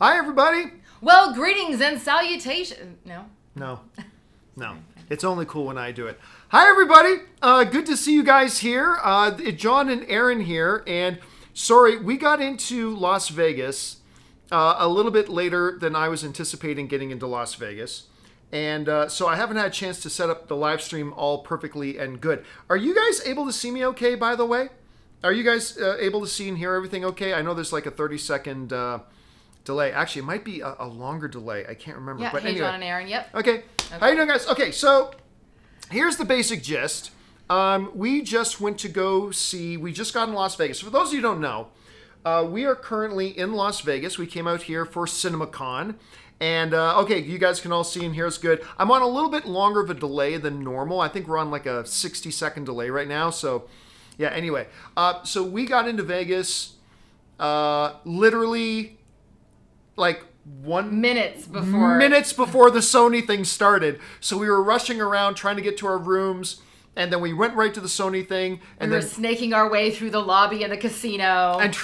Hi, everybody. Well, greetings and salutations. No? No. No. It's only cool when I do it. Hi, everybody. Good to see you guys here. John and Aaron here. And sorry, we got into Las Vegas a little bit later than I was anticipating getting into Las Vegas. And so I haven't had a chance to set up the live stream all perfectly and good. Are you guys able to see me okay, by the way? Are you guys able to see and hear everything okay? I know there's like a 30-second delay. Actually, it might be a longer delay. I can't remember. Yeah, but hey, anyway. John and Aaron, yep. Okay. How you doing, guys? Okay, so here's the basic gist. We just went to go see, we just got in Las Vegas. For those of you who don't know, we are currently in Las Vegas. We came out here for CinemaCon. And, okay, you guys can all see and hear us good. I'm on a little bit longer of a delay than normal. I think we're on like a 60-second delay right now. So, yeah, anyway. So we got into Vegas literally like minutes before the Sony thing started. So we were rushing around trying to get to our rooms. And then we went right to the Sony thing, and we were snaking our way through the lobby of the casino, and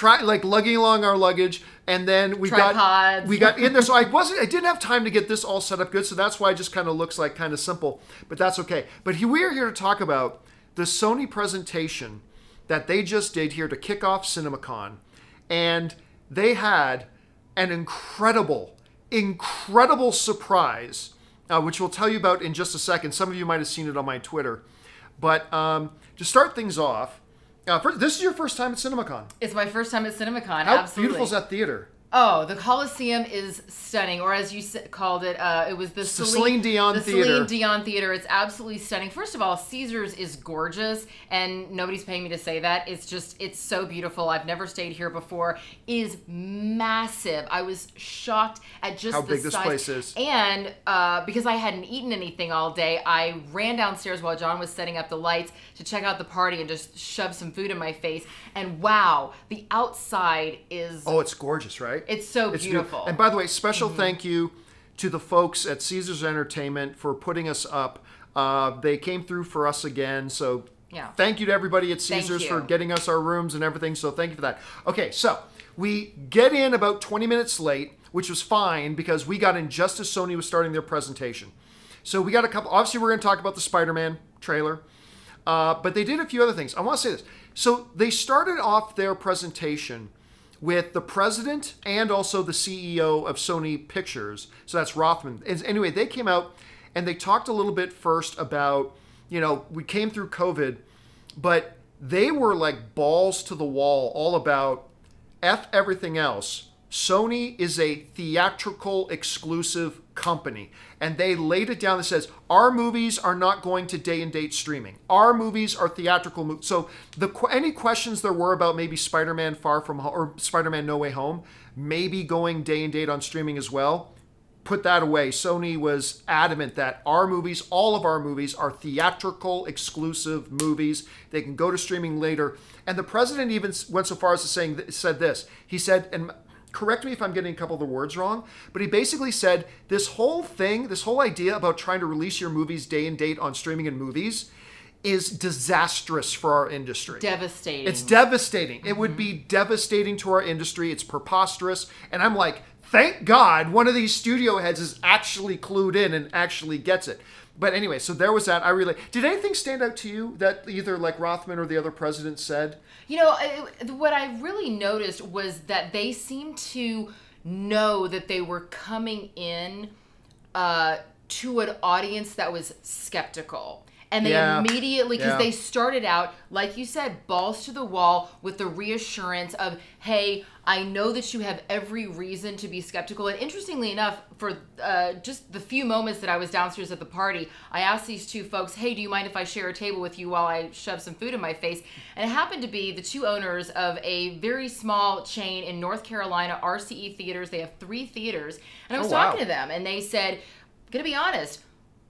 lugging along our luggage. And then we got in there. So I didn't have time to get this all set up good. So that's why it just kind of looks like kind of simple, but that's okay. But we are here to talk about the Sony presentation that they just did here to kick off CinemaCon, and they had an incredible surprise, which we'll tell you about in just a second. Some of you might have seen it on my Twitter. But to start things off, this is your first time at CinemaCon. It's my first time at CinemaCon, How absolutely. beautiful is that theater? Oh, the Coliseum is stunning, or as you called it, it was the Celine Dion Theater. Celine Dion Theater. It's absolutely stunning. First of all, Caesars is gorgeous, and nobody's paying me to say that. It's so beautiful. I've never stayed here before. It is massive. I was shocked at just how the big this size. place is. And because I hadn't eaten anything all day, I ran downstairs while John was setting up the lights to check out the party and just shove some food in my face. And wow, the outside is... Oh, it's gorgeous, right? It's so beautiful. And by the way, special thank you to the folks at Caesars Entertainment for putting us up. They came through for us again. So thank you to everybody at Caesars for getting us our rooms and everything. So thank you for that. Okay, so we get in about 20 minutes late, which was fine because we got in just as Sony was starting their presentation. So we got a couple, obviously we're going to talk about the Spider-Man trailer. But they did a few other things. I want to say this. So they started off their presentation with the president and also the CEO of Sony Pictures. So that's Rothman. And anyway, they came out and they talked a little bit first about, we came through COVID, but they were like balls to the wall all about F everything else. Sony is a theatrical exclusive company. And they laid it down that says, our movies are not going to day and date streaming. Our movies are theatrical movies. So any questions there were about maybe Spider-Man Far From Home or Spider-Man No Way Home, maybe going day and date on streaming as well, put that away. Sony was adamant that our movies, all of our movies, are theatrical exclusive movies. They can go to streaming later. And the president even went so far as to said this. He said, and correct me if I'm getting a couple of the words wrong, but he basically said this whole thing, this whole idea about trying to release your movies day and date on streaming and movies is disastrous for our industry. Devastating. It's devastating. It would be devastating to our industry. It's preposterous. And I'm like, thank God one of these studio heads is actually clued in and actually gets it. But anyway, so there was that. Did anything stand out to you that either like Rothman or the other president said? What I really noticed was that they seemed to know that they were coming in to an audience that was skeptical. And they immediately, because they started out, like you said, balls to the wall with the reassurance of, hey, I know that you have every reason to be skeptical. And interestingly enough, for just the few moments that I was downstairs at the party, I asked these two folks, hey, do you mind if I share a table with you while I shove some food in my face? And it happened to be the two owners of a very small chain in North Carolina, RCE Theaters. They have 3 theaters. And I was talking to them, and they said, I'm going to be honest,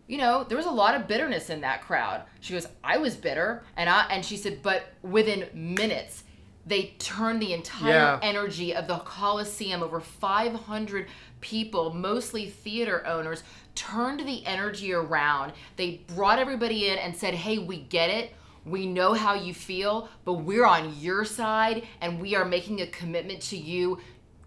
there was a lot of bitterness in that crowd. She goes, I was bitter. And she said, but within minutes, they turned the entire energy of the Coliseum, over 500 people, mostly theater owners, turned the energy around. They brought everybody in and said, hey, we get it. We know how you feel, but we're on your side, and we are making a commitment to you.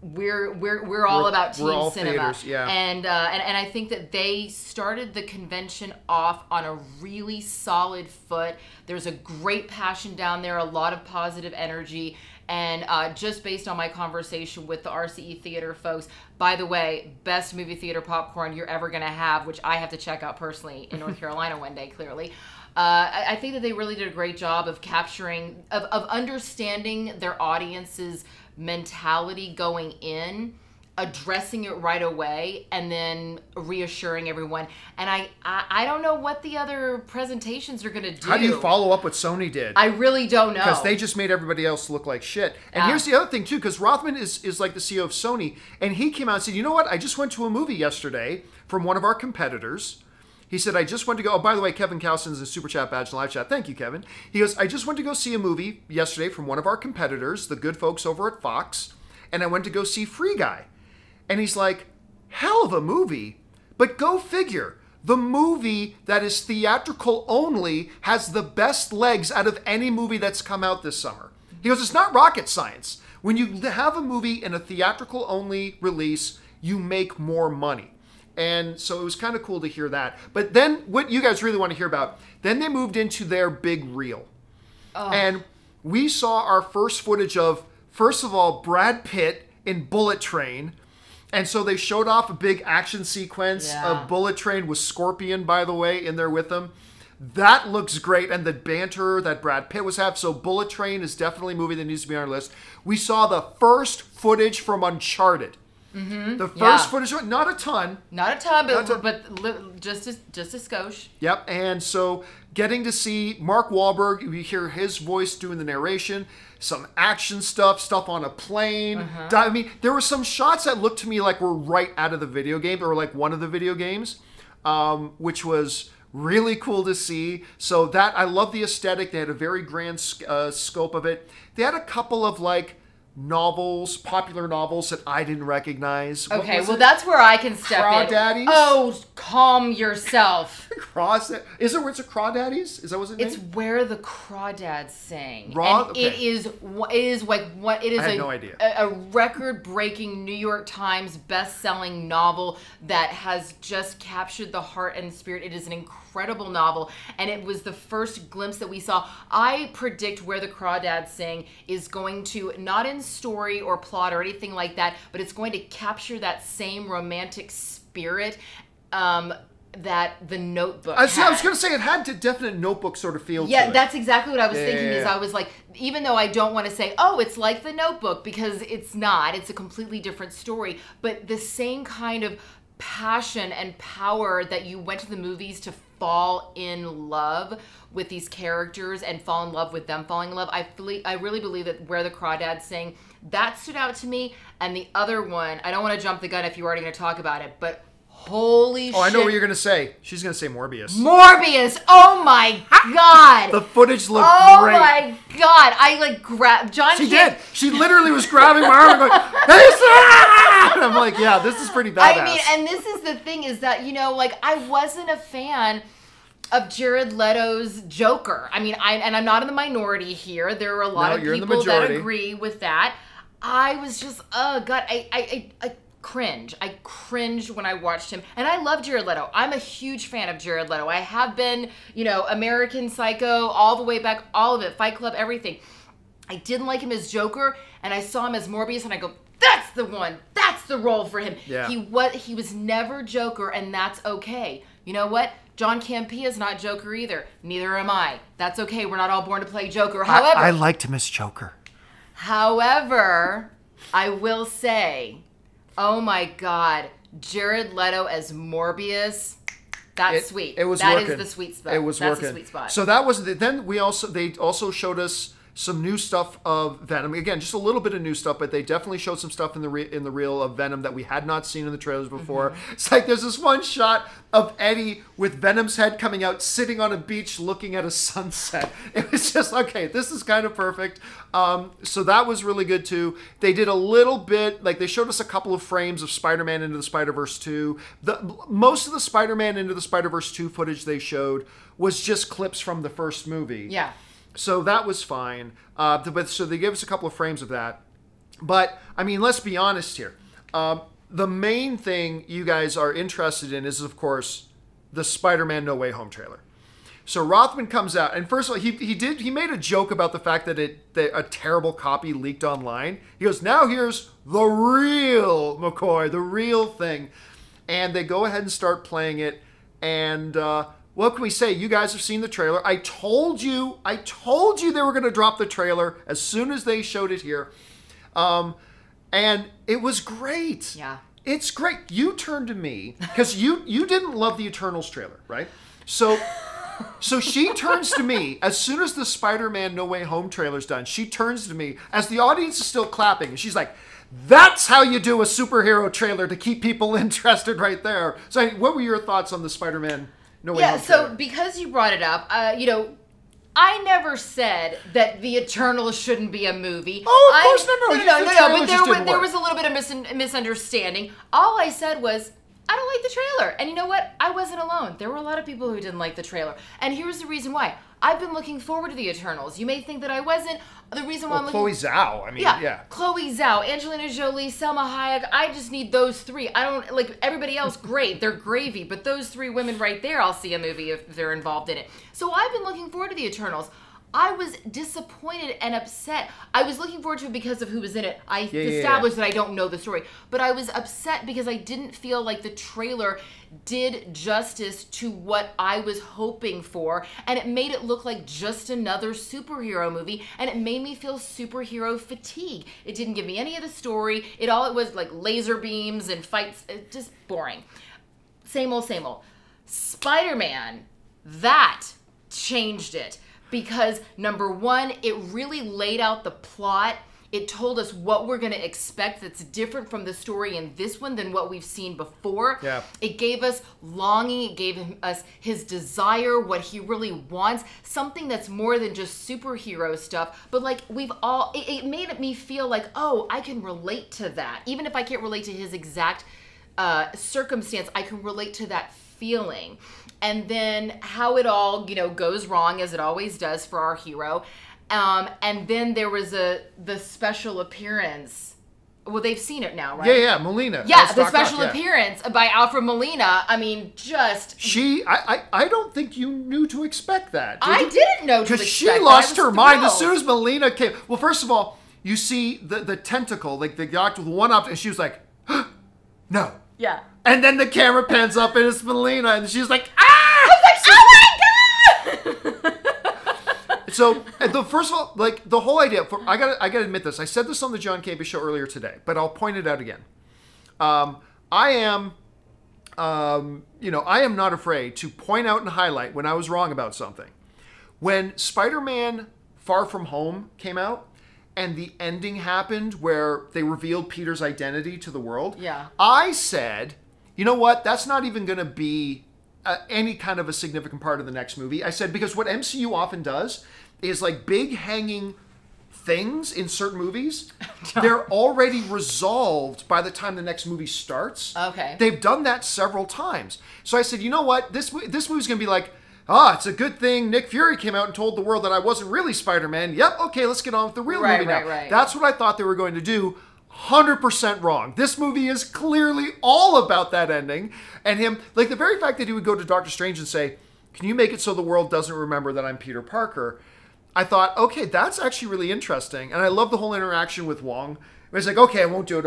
we're all about team all cinema, theaters, yeah. And I think that they started the convention off on a really solid foot. There's a great passion down there, a lot of positive energy, and just based on my conversation with the RCE Theater folks, by the way, best movie theater popcorn you're ever gonna have, which I have to check out personally in North Carolina one day, clearly. I think that they really did a great job of capturing, of understanding their audience's mentality going in, addressing it right away, and then reassuring everyone. And I don't know what the other presentations are going to do. How do you follow up what Sony did? I really don't know. Because they just made everybody else look like shit. And here's the other thing, too, because Rothman is like the CEO of Sony, and he came out and said, you know what, I just went to a movie yesterday from one of our competitors. He said, I just went to go... Oh, by the way, Kevin Cowson's a Super Chat badge and live chat. Thank you, Kevin. He goes, I just went to go see a movie yesterday from one of our competitors, the good folks over at Fox, and I went to go see Free Guy. And he's like, hell of a movie. But go figure. The movie that is theatrical only has the best legs out of any movie that's come out this summer. He goes, it's not rocket science. When you have a movie in a theatrical only release, you make more money. And so it was kind of cool to hear that. But then what you guys really want to hear about, then they moved into their big reel. Oh. And we saw our first footage of, first of all, Brad Pitt in Bullet Train. And so they showed off a big action sequence of Bullet Train with Scorpion, by the way, in there with them. That looks great. And the banter that Brad Pitt was having. So Bullet Train is definitely a movie that needs to be on our list. We saw the first footage from Uncharted. Mm-hmm. The first footage, not a ton. Not a ton, but just a skosh. Yep, and so getting to see Mark Wahlberg, we hear his voice doing the narration, some action stuff on a plane. Uh-huh. I mean, there were some shots that looked to me like were right out of the video game, or like one of the video games, which was really cool to see. So that, I love the aesthetic. They had a very grand scope of it. They had a couple of like novels, popular novels that I didn't recognize. Okay, well, that's where I can step in. Crawdaddies? Oh, calm yourself. Is it where it's a Crawdaddies? Is that what's it named? It's Where the Crawdads Sing. Okay. It is like what it is. I had no idea. A record-breaking New York Times best-selling novel that has just captured the heart and spirit. It is an incredible novel, and it was the first glimpse that we saw. I predict Where the Crawdads Sing is going to, not in story or plot or anything like that, but it's going to capture that same romantic spirit that The Notebook had. I was going to say, it had a definite Notebook sort of feel to it. Yeah, that's exactly what I was thinking. Is I was like, even though I don't want to say, oh, it's like The Notebook, because it's not. It's a completely different story. But the same kind of passion and power that you went to the movies to fall in love with these characters and fall in love with them falling in love. I really believe that Where the Crawdads Sing, that stood out to me. And the other one, I don't want to jump the gun if you're already going to talk about it, but holy shit. Oh, I know what you're going to say. She's going to say Morbius. Morbius! Oh my god! The footage looked great. Oh my god! I like grabbed John. She did. She literally was grabbing my arm and going, "Hey, Sarah!" And I'm like, yeah, this is pretty badass. I mean, and this is the thing is that, you know, like, I wasn't a fan of Jared Leto's Joker. I mean, I'm not in the minority here. There are a lot of people that agree with that. I was just, oh god, I cringe. I cringed when I watched him. And I love Jared Leto. I'm a huge fan of Jared Leto. I have been, you know, American Psycho, all the way back, all of it, Fight Club, everything. I didn't like him as Joker, and I saw him as Morbius, and I go, that's the one. That's the role for him. Yeah. He was never Joker, and that's okay. You know what? John Campia's not Joker either. Neither am I. That's okay. We're not all born to play Joker. However, I liked him as Joker. However, I will say, oh my god, Jared Leto as Morbius. That's sweet. It was working. That is the sweet spot. It was That's working. The sweet spot. So that was then they also showed us some new stuff of Venom. Again, just a little bit of new stuff, but they definitely showed some stuff in the reel of Venom that we had not seen in the trailers before. Mm-hmm. It's like there's this one shot of Eddie with Venom's head coming out, sitting on a beach looking at a sunset. It was just, okay, this is kind of perfect. So that was really good too. They did a little bit, like they showed us a couple of frames of Spider-Man Into the Spider-Verse 2. Most of the Spider-Man Into the Spider-Verse 2 footage they showed was just clips from the first movie. Yeah. So that was fine. So they gave us a couple of frames of that. But, I mean, let's be honest here. The main thing you guys are interested in is, of course, the Spider-Man No Way Home trailer. So Rothman comes out, and first of all, he made a joke about the fact that a terrible copy leaked online. He goes, now here's the real McCoy, the real thing. And they go ahead and start playing it, and what can we say? You guys have seen the trailer. I told you they were going to drop the trailer as soon as they showed it here. And it was great. Yeah. It's great. You turned to me, because you didn't love the Eternals trailer, right? So she turns to me, as soon as the Spider-Man No Way Home trailer's done, she turns to me, as the audience is still clapping, and she's like, that's how you do a superhero trailer to keep people interested right there. So what were your thoughts on the Spider-Man No Way Home trailer? So because you brought it up, I never said that the Eternals shouldn't be a movie. Oh, of course, no. But there was a little bit of misunderstanding. All I said was, I don't like the trailer. And you know what? I wasn't alone. There were a lot of people who didn't like the trailer. And here's the reason why. I've been looking forward to the Eternals. You may think that I wasn't. The reason why I'm looking... Chloe Zhao. I mean, yeah. Chloe Zhao, Angelina Jolie, Selma Hayek. I just need those three. I don't... Like, everybody else, great. They're gravy. But those three women right there, I'll see a movie if they're involved in it. So I've been looking forward to the Eternals. I was disappointed and upset. I was looking forward to it because of who was in it. I established that I don't know the story. But I was upset because I didn't feel like the trailer did justice to what I was hoping for. And it made it look like just another superhero movie. And it made me feel superhero fatigue. It didn't give me any of the story. It was like laser beams and fights. Just boring. Same old, same old. Spider-Man, that changed it. Because, number one, it really laid out the plot. It told us what we're going to expect that's different from the story in this one than what we've seen before. Yeah. It gave us longing. It gave us his desire, what he really wants. Something that's more than just superhero stuff. But, like, it made me feel like, oh, I can relate to that. Even if I can't relate to his exact circumstance, I can relate to that feeling. And then how it all, goes wrong, as it always does for our hero. And then there was the special appearance. Well, they've seen it now, right? Yeah, Molina. Yeah, the special appearance by Alfred Molina. I mean, just... I don't think you knew to expect that. I didn't know to expect that. Because she lost her mind as soon as Molina came. Well, first of all, you see the tentacle, like the doctor with one optic, and she was like, no. Yeah. And then the camera pans up and it's Molina, and she's like, ah! I was like, oh my God! So, first of all, like, the whole idea, I gotta admit this. I said this on the John Campea show earlier today, but I'll point it out again. I am not afraid to point out and highlight when I was wrong about something. When Spider-Man Far From Home came out, and the ending happened where they revealed Peter's identity to the world, I said, you know what? That's not even going to be any kind of a significant part of the next movie. I said, because what MCU often does is like big hanging things in certain movies, they're already resolved by the time the next movie starts. Okay. They've done that several times. So I said, you know what? This movie's going to be like, it's a good thing Nick Fury came out and told the world that I wasn't really Spider-Man. Yep, okay, let's get on with the real movie now. Right. That's what I thought they were going to do. 100% wrong. This movie is clearly all about that ending. And him, like the very fact that he would go to Doctor Strange and say, can you make it so the world doesn't remember that I'm Peter Parker? I thought, okay, that's actually really interesting. And I love the whole interaction with Wong. It's like, okay, I won't do it.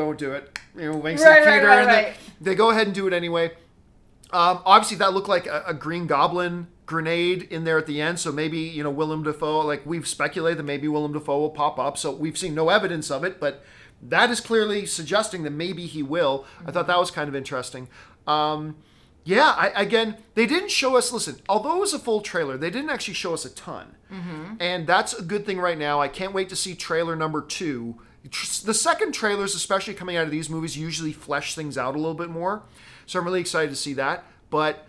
Winks at Peter. And they go ahead and do it anyway. Obviously, that looked like a Green Goblin grenade in there at the end, so maybe, Willem Dafoe, like we've speculated that maybe Willem Dafoe will pop up, so we've seen no evidence of it, but that is clearly suggesting that maybe he will. I thought that was kind of interesting. Again, they didn't show us, listen, although it was a full trailer, they didn't actually show us a ton. Mm-hmm. And that's a good thing right now. I can't wait to see trailer number 2. The second trailers, especially coming out of these movies, usually flesh things out a little bit more. So I'm really excited to see that. But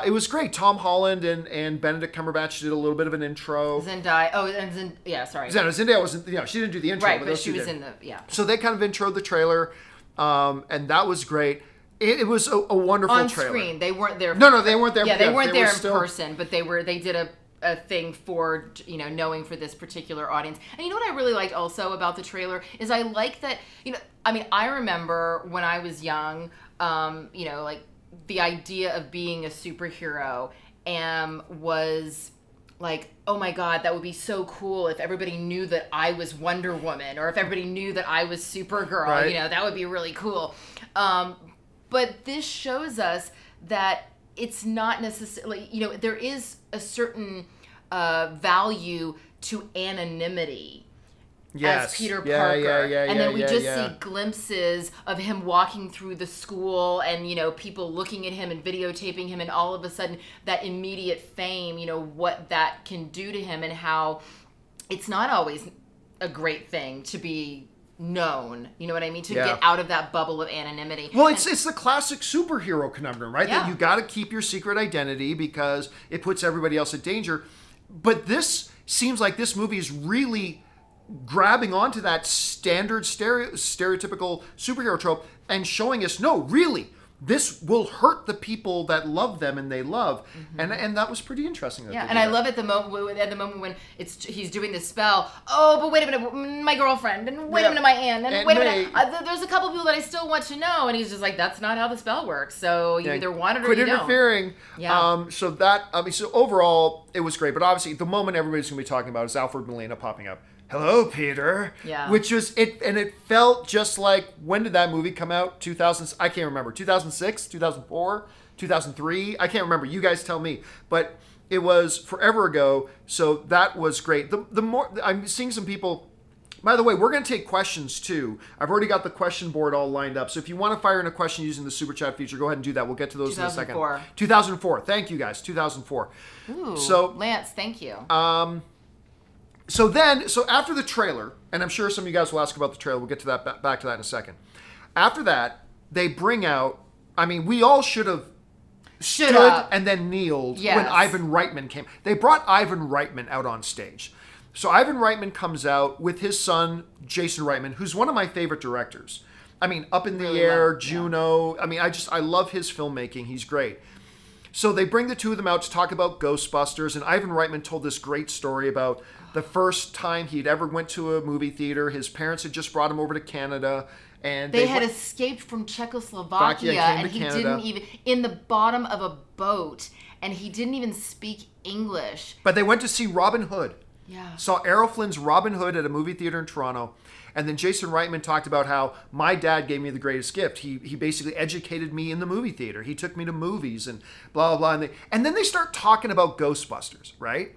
it was great. Tom Holland and Benedict Cumberbatch did a little bit of an intro. Zendaya. Zendaya wasn't, she didn't do the intro. Right, but she was in the, So they kind of introed the trailer, and that was great. It was a wonderful trailer. On screen. They weren't there. No, they weren't there. Yeah, they weren't there in person, but they did a thing for, you know, knowing for this particular audience. And you know what I really liked also about the trailer is I like that, you know, I mean, I remember when I was young, you know, like the idea of being a superhero was like, oh my God, that would be so cool if everybody knew that I was Wonder Woman, or if everybody knew that I was Supergirl, right. You know, that would be really cool. But this shows us that it's not necessarily, you know, there is a certain value to anonymity. Yes. As Peter Parker. And then we just see glimpses of him walking through the school and, you know, people looking at him and videotaping him, and all of a sudden that immediate fame, you know, what that can do to him, and how it's not always a great thing to be known, you know what I mean, to get out of that bubble of anonymity. Well, it's the classic superhero conundrum, right? That you got to keep your secret identity because it puts everybody else in danger. But this seems like this movie is really grabbing onto that standard stereotypical superhero trope and showing us, no, really, this will hurt the people that love them and they love, and that was pretty interesting. And I love at the moment when he's doing the spell. Oh, but wait a minute, my girlfriend, and wait a minute, my aunt, and wait a minute. There's a couple people that I still want to know, and he's just like, that's not how the spell works. So you either want it or you don't. Quit interfering. So overall, it was great. But obviously, the moment everybody's gonna be talking about is Alfred Molina popping up. Hello, Peter. Yeah. Which was it, and it felt just like, when did that movie come out? 2000? I can't remember. 2006, 2004, 2003. I can't remember. You guys tell me. But it was forever ago. So that was great. The more I'm seeing some people. By the way, we're going to take questions too. I've already got the question board all lined up. So if you want to fire in a question using the super chat feature, go ahead and do that. We'll get to those in a second. 2004. Thank you guys. 2004. Ooh. So Lance, thank you. So after the trailer, and I'm sure some of you guys will ask about the trailer, we'll get to that back to that in a second. After that, they bring out, I mean, we all should have stood and then kneeled when Ivan Reitman came. They brought Ivan Reitman out on stage. So Ivan Reitman comes out with his son, Jason Reitman, who's one of my favorite directors. I mean, Up in the Air, Juno. I mean, I love his filmmaking. He's great. So they bring the two of them out to talk about Ghostbusters, and Ivan Reitman told this great story about the first time he'd ever went to a movie theater. His parents had just brought him over to Canada, and they had escaped from Czechoslovakia, and he didn't even, in the bottom of a boat, and he didn't even speak English. But they went to see Robin Hood. Yeah. Saw Errol Flynn's Robin Hood at a movie theater in Toronto. And then Jason Reitman talked about how my dad gave me the greatest gift. He basically educated me in the movie theater. He took me to movies and blah, blah, blah. And then they start talking about Ghostbusters, right?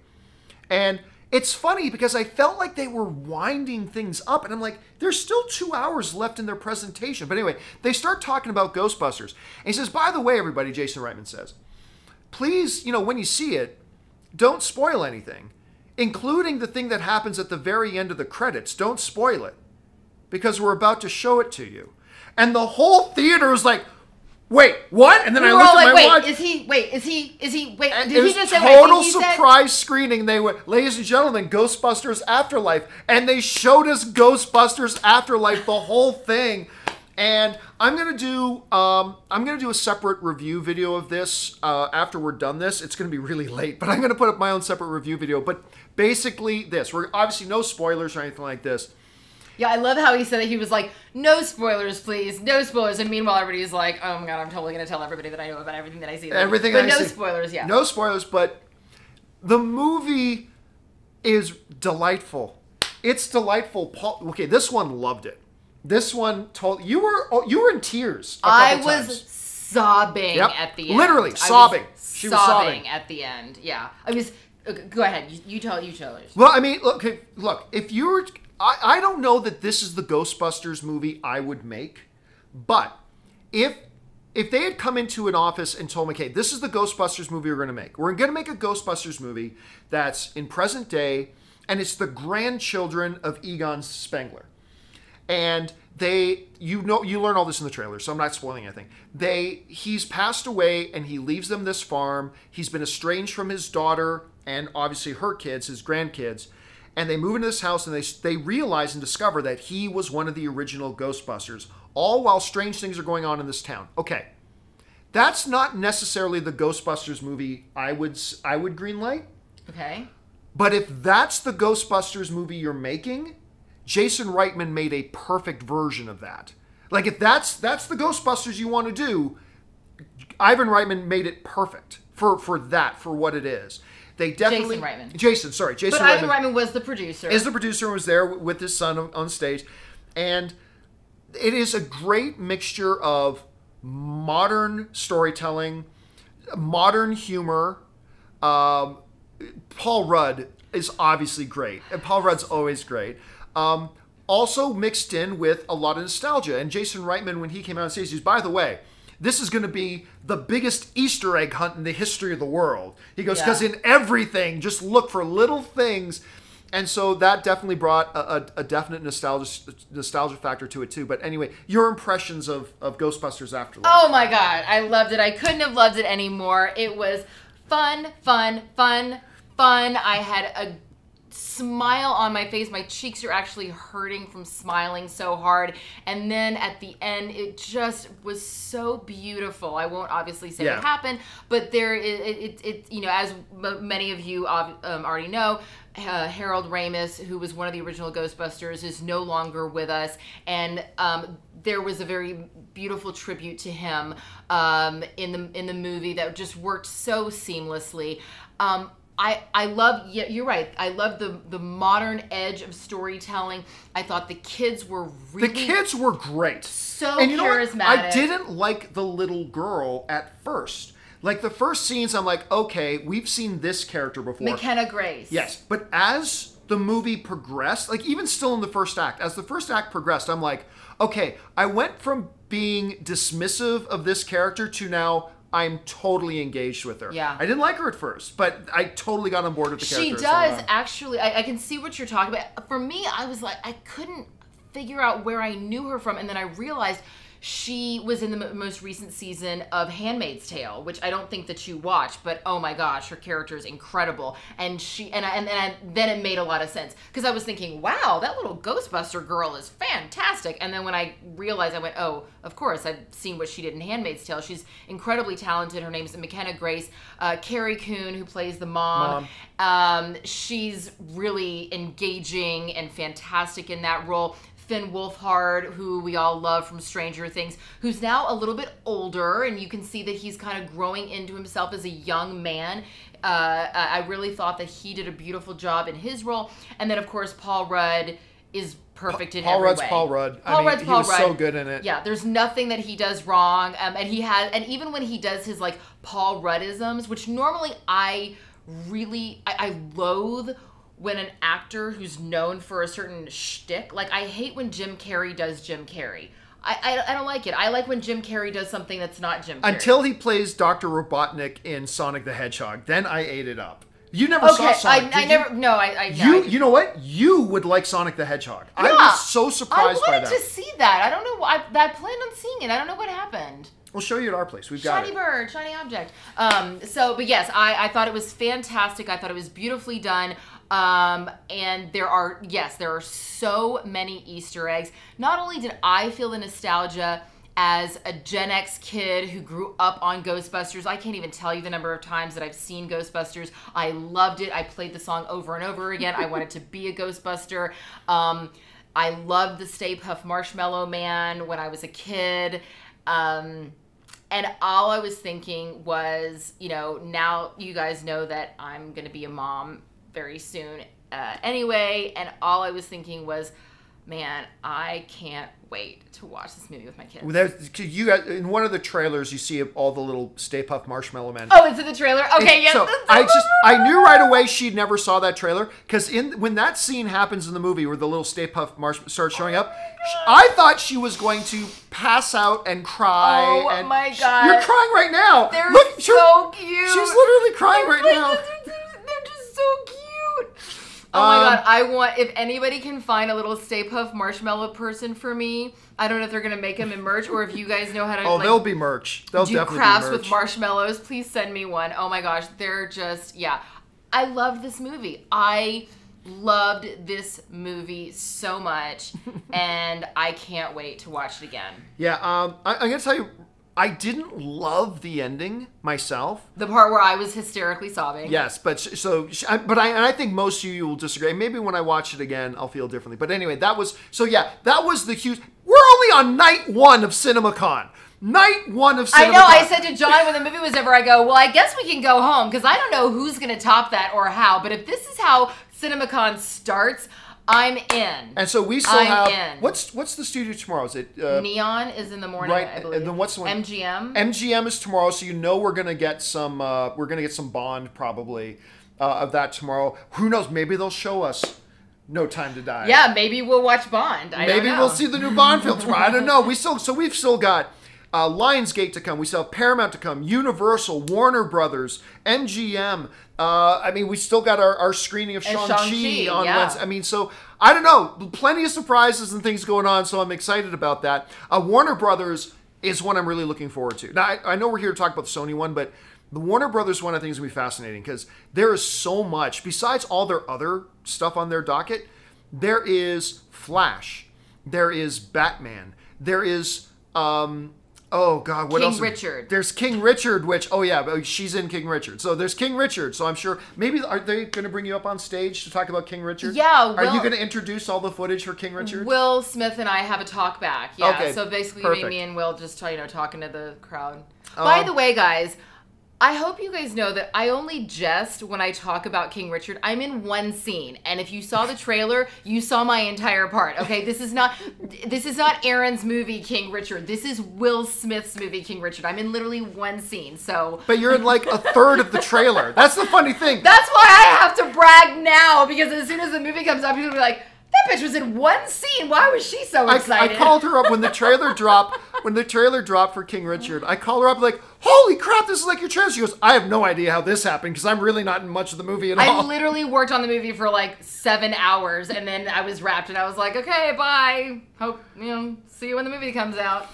And it's funny because I felt like they were winding things up. And I'm like, there's still 2 hours left in their presentation. But anyway, they start talking about Ghostbusters. And he says, by the way, everybody, Jason Reitman says, please, you know, when you see it, don't spoil anything, including the thing that happens at the very end of the credits. Don't spoil it, because we're about to show it to you. And the whole theater is like, wait, what? And then I looked at my watch. Did he just say total surprise screening. They went, ladies and gentlemen, Ghostbusters Afterlife. And they showed us Ghostbusters Afterlife, the whole thing. And I'm gonna do a separate review video of this after we're done this. It's gonna be really late, but I'm gonna put up my own separate review video. But basically this, we're obviously no spoilers or anything like this. Yeah, I love how he said that. He was like, no spoilers, please. No spoilers. And meanwhile, everybody's like, oh my God, I'm totally going to tell everybody that I know about everything that I see. But no spoilers, yeah. No spoilers, but the movie is delightful. It's delightful. Okay, this one loved it. This one you were in tears. I was sobbing at the end. Literally sobbing. She was sobbing at the end. Yeah. I was. Okay, go ahead. You tell us. Well, I mean, look. If you were. I don't know that this is the Ghostbusters movie I would make, but if they had come into an office and told me, okay, this is the Ghostbusters movie we're going to make. We're going to make a Ghostbusters movie that's in present day, and it's the grandchildren of Egon Spengler. And you learn all this in the trailer, so I'm not spoiling anything. He's passed away, and he leaves them this farm. He's been estranged from his daughter and obviously her kids, his grandkids. And they move into this house, and they realize and discover that he was one of the original Ghostbusters, all while strange things are going on in this town. Okay, that's not necessarily the Ghostbusters movie I would greenlight. Okay. But if that's the Ghostbusters movie you're making, Jason Reitman made a perfect version of that. Like, if that's the Ghostbusters you want to do, Ivan Reitman made it perfect for what it is. They definitely... Jason Reitman. But Ivan Reitman was the producer. Is the producer and was there with his son on stage. And it is a great mixture of modern storytelling, modern humor. Paul Rudd is obviously great. And Paul Rudd's always great. Also mixed in with a lot of nostalgia. And Jason Reitman, when he came out on stage, he says, by the way, this is going to be the biggest Easter egg hunt in the history of the world. He goes, because in everything, just look for little things. And so that definitely brought a definite nostalgia factor to it too. But anyway, your impressions of Ghostbusters Afterlife. Oh my God, I loved it. I couldn't have loved it anymore. It was fun. I had a smile on my face. My cheeks are actually hurting from smiling so hard. And then at the end, it just was so beautiful. I won't obviously say what happened, but there it you know, as many of you already know, Harold Ramis, who was one of the original Ghostbusters, is no longer with us, and there was a very beautiful tribute to him in the movie that just worked so seamlessly. I love, you're right, I love the modern edge of storytelling. I thought the kids were really... The kids were great. So and you charismatic. Know what? I didn't like the little girl at first. Like, the first scenes, I'm like, okay, we've seen this character before. McKenna Grace. Yes, but as the movie progressed, like, even still in the first act, as the first act progressed, I'm like, okay, I went from being dismissive of this character to now... I'm totally engaged with her. Yeah. I didn't like her at first, but I totally got on board with the character. She does, actually. I can see what you're talking about. For me, I was like, I couldn't figure out where I knew her from, and then I realized she was in the most recent season of Handmaid's Tale, which I don't think that you watch, but oh my gosh, her character is incredible. And then it made a lot of sense, because I was thinking, wow, that little Ghostbuster girl is fantastic. And then when I realized, I went, oh, of course, I've seen what she did in Handmaid's Tale. She's incredibly talented. Her name is McKenna Grace. Carrie Coon, who plays the mom. She's really engaging and fantastic in that role. Finn Wolfhard, who we all love from Stranger Things, who's now a little bit older, and you can see that he's kind of growing into himself as a young man. I really thought that he did a beautiful job in his role. And then, of course, Paul Rudd is perfect in every way. Paul Rudd. He was so good in it. Yeah, there's nothing that he does wrong. And even when he does his, like, Paul Ruddisms, which normally I loathe when an actor who's known for a certain shtick, like, I hate when Jim Carrey does Jim Carrey. I don't like it. I like when Jim Carrey does something that's not Jim Carrey. Until he plays Dr. Robotnik in Sonic the Hedgehog. Then I ate it up. You never saw Sonic, did you? You know what? You would like Sonic the Hedgehog. Yeah, I was so surprised by that. I wanted to see that. I don't know. I planned on seeing it. I don't know what happened. We'll show you at our place. We've got Shiny bird, shiny object. But yes, I thought it was fantastic. I thought it was beautifully done. And there are so many Easter eggs. Not only did I feel the nostalgia as a Gen X kid who grew up on Ghostbusters, I can't even tell you the number of times that I've seen Ghostbusters. I loved it. I played the song over and over again. I wanted to be a Ghostbuster. I loved the Stay Puft Marshmallow Man when I was a kid. And all I was thinking was, now you guys know that I'm going to be a mom very soon anyway, and all I was thinking was, man, I can't wait to watch this movie with my kids. You guys, in one of the trailers, you see all the little Stay Puft Marshmallow Men. Oh, it's in the trailer? Okay, yes. So I knew right away she never saw that trailer, because when that scene happens in the movie where the little Stay Puft Marshmallow starts showing up, I thought she was going to pass out and cry. Oh my God. You're crying right now. They're so cute. She's literally crying right now. They're just so cute. Oh my God, if anybody can find a little Stay Puft Marshmallow person for me, I don't know if they're going to make them in merch, or if you guys know how to they'll be merch. They'll definitely be merch. Do crafts with marshmallows, please send me one. Oh my gosh, they're just, I love this movie. I loved this movie so much, and I can't wait to watch it again. Yeah, I'm going to tell you, I didn't love the ending myself. The part where I was hysterically sobbing. Yes, but I think most of you will disagree. Maybe when I watch it again, I'll feel differently. But anyway, that was the huge. We're only on night 1 of CinemaCon. Night 1 of CinemaCon. I know. I said to John when the movie was over, I go, well, I guess we can go home because I don't know who's going to top that or how. But if this is how CinemaCon starts, I'm in. And so we still have. What's the studio tomorrow? Is it Neon is in the morning, right? I believe. And then what's the one? MGM. MGM is tomorrow, so we're gonna get some. We're gonna get some Bond probably of that tomorrow. Who knows? Maybe they'll show us No Time to Die. Yeah, maybe we'll watch Bond. Maybe we'll see the new Bond film tomorrow. I don't know. We've still got. Lionsgate to come. We still have Paramount to come. Universal, Warner Brothers, MGM. We still got our screening of Shang-Chi on Wednesday. I mean, so I don't know. Plenty of surprises and things going on, so I'm excited about that. Warner Brothers is one I'm really looking forward to. Now, I know we're here to talk about the Sony one, but the Warner Brothers one I think is going to be fascinating because there is so much. Besides all their other stuff on their docket, there is Flash. There is Batman. There is... oh God! What else? King Richard. There's King Richard, which she's in King Richard. So there's King Richard. So I'm sure maybe are they going to bring you up on stage to talk about King Richard? Yeah. Are you going to introduce all the footage for King Richard? Will Smith and I have a talk back. Yeah. Okay, so basically, perfect. me and Will just talking to the crowd. By the way, guys. I hope you guys know that I only jest when I talk about King Richard. I'm in one scene, and if you saw the trailer, you saw my entire part. Okay, this is not Aaron's movie King Richard. This is Will Smith's movie King Richard. I'm in literally one scene. So, but you're in like a third of the trailer. That's the funny thing. That's why I have to brag now because as soon as the movie comes up, people will be like, that bitch was in one scene. Why was she so excited? I called her up when the trailer dropped. When the trailer dropped for King Richard, I called her up like, "Holy crap, this is like your trailer." She goes, "I have no idea how this happened because I'm really not in much of the movie at all." I literally worked on the movie for like 7 hours, and then I was wrapped, and I was like, "Okay, bye. Hope see you when the movie comes out."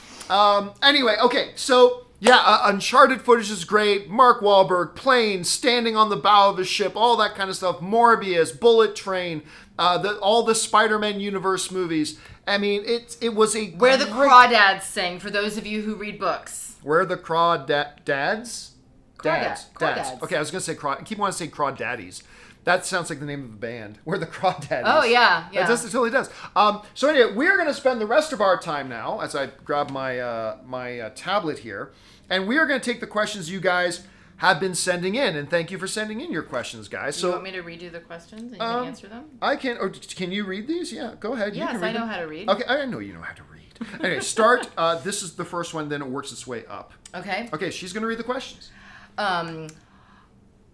Anyway, okay, so. Yeah, Uncharted footage is great. Mark Wahlberg, planes, standing on the bow of a ship, all that kind of stuff. Morbius, Bullet Train, all the Spider-Man universe movies. I mean, it was a Where the Crawdads Sing, for those of you who read books. Where the Crawdads? Dads. Crawdads. Okay, I was going to say I keep wanting to say Crawdaddies. That sounds like the name of a band. Where the Crawdads. Oh, yeah. It totally does. So anyway, we're going to spend the rest of our time now, as I grab my tablet here, and we are going to take the questions you guys have been sending in, and thank you for sending in your questions, guys. So you want me to read you the questions and you can answer them? I can. Or can you read these? Yeah, go ahead. Yes, I know how to read. Okay, I know you know how to read. Anyway, start. This is the first one, then it works its way up. Okay. Okay, she's going to read the questions.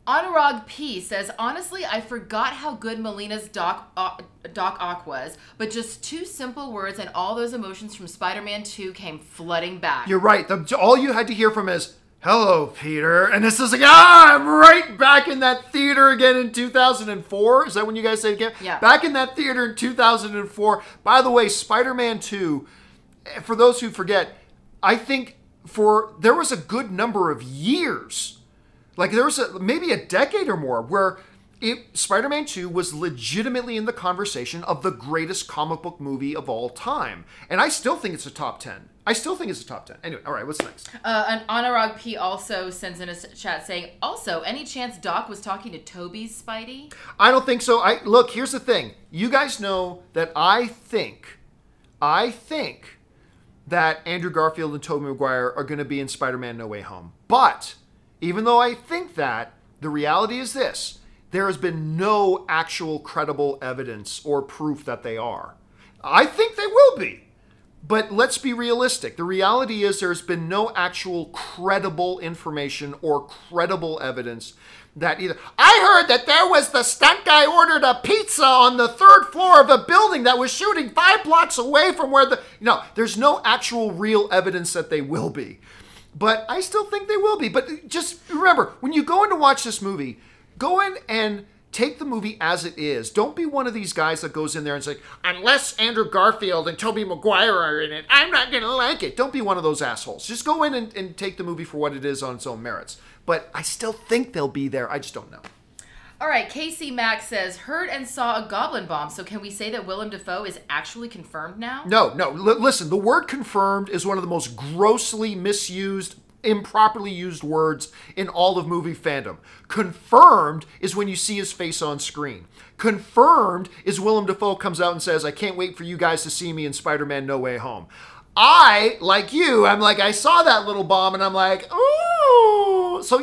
Anurag P says, honestly, I forgot how good Melina's Doc Ock was, but just 2 simple words and all those emotions from Spider-Man 2 came flooding back. You're right. All you had to hear from is, "Hello, Peter." And this is like, I'm right back in that theater again in 2004. Is that when you guys say it again? Yeah. Back in that theater in 2004. By the way, Spider-Man 2, for those who forget, I think there was a good number of years, like there was maybe a decade or more, where Spider-Man 2 was legitimately in the conversation of the greatest comic book movie of all time. And I still think it's a top 10. Anyway, all right, what's next? And Anurag P also sends in a chat saying, also, any chance Doc was talking to Tobey's Spidey? I don't think so. Look, here's the thing. You guys know that I think that Andrew Garfield and Tobey Maguire are going to be in Spider-Man No Way Home. But even though I think that, the reality is this. There has been no actual credible evidence or proof that they are. I think they will be. But let's be realistic. The reality is there's been no actual credible information or credible evidence that either... I heard that there was the stunt guy ordered a pizza on the 3rd floor of a building that was shooting 5 blocks away from where the... No, there's no actual real evidence that they will be. But I still think they will be. But just remember, when you go in to watch this movie, go in and take the movie as it is. Don't be one of these guys that goes in there and say, unless Andrew Garfield and Tobey Maguire are in it, I'm not going to like it. Don't be one of those assholes. Just go in and take the movie for what it is on its own merits. But I still think they'll be there. I just don't know. All right, Casey Mack says, heard and saw a goblin bomb. So can we say that Willem Dafoe is actually confirmed now? No. Listen, the word confirmed is one of the most grossly misused, improperly used words in all of movie fandom. Confirmed is when you see his face on screen. Confirmed is Willem Dafoe comes out and says, I can't wait for you guys to see me in Spider-Man No Way Home. I, like you, I'm like, I saw that little bomb and I'm like, ooh. So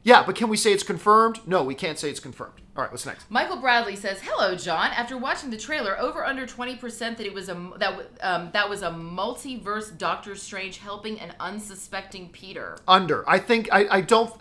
yeah, but can we say it's confirmed? No, we can't say it's confirmed. All right, what's next? Michael Bradley says, "Hello, John. After watching the trailer, over under 20% that it was that was a multiverse Doctor Strange helping an unsuspecting Peter." Under. I think I don't.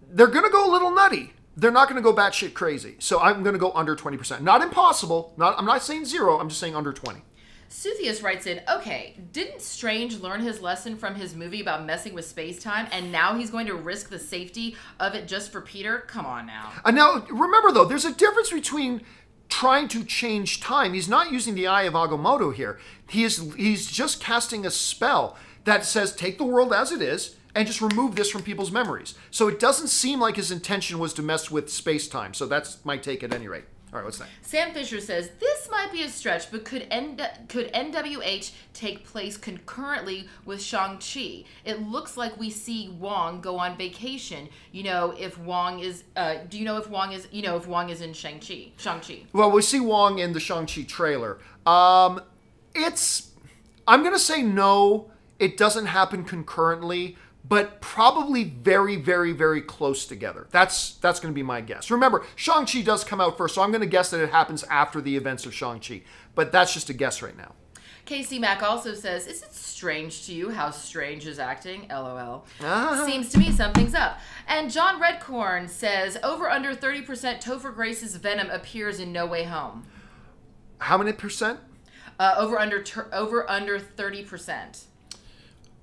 They're gonna go a little nutty. They're not gonna go batshit crazy. So I'm gonna go under 20%. Not impossible. I'm not saying 0. I'm just saying under 20. Suthius writes in, okay, didn't Strange learn his lesson from his movie about messing with space-time, and now he's going to risk the safety of it just for Peter? Come on now. Now, remember, though, there's a difference between trying to change time. He's not using the Eye of Agamotto here. He's just casting a spell that says, take the world as it is, and just remove this from people's memories. So it doesn't seem like his intention was to mess with space-time. So that's my take at any rate. All right, what's next? Sam Fisher says, this might be a stretch, but could NWH take place concurrently with Shang-Chi? It looks like we see Wong go on vacation. Do you know if Wong is in Shang-Chi? Well, we see Wong in the Shang-Chi trailer. I'm going to say no, it doesn't happen concurrently, but probably very, very, very close together. That's going to be my guess. Remember, Shang-Chi does come out first, so I'm going to guess that it happens after the events of Shang-Chi. But that's just a guess right now. Casey Mack also says, is it strange to you how Strange is acting? LOL. Seems to me something's up. And John Redcorn says, over under 30% Topher Grace's Venom appears in No Way Home. How many percent? Over under 30%.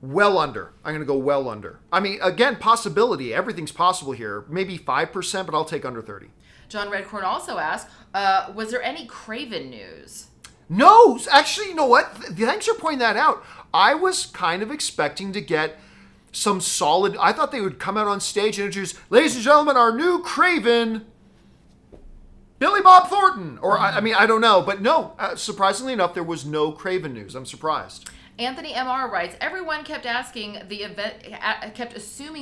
Well under. I'm going to go well under. I mean, again, possibility. Everything's possible here. Maybe 5%, but I'll take under 30. John Redcorn also asked, was there any Kraven news? No. Actually, you know what? Thanks for pointing that out. I was kind of expecting to get some solid... I thought they would come out on stage and introduce, ladies and gentlemen, our new Kraven, Billy Bob Thornton. Or, I don't know. But no, surprisingly enough, there was no Kraven news. I'm surprised. Anthony M.R. writes, everyone kept assuming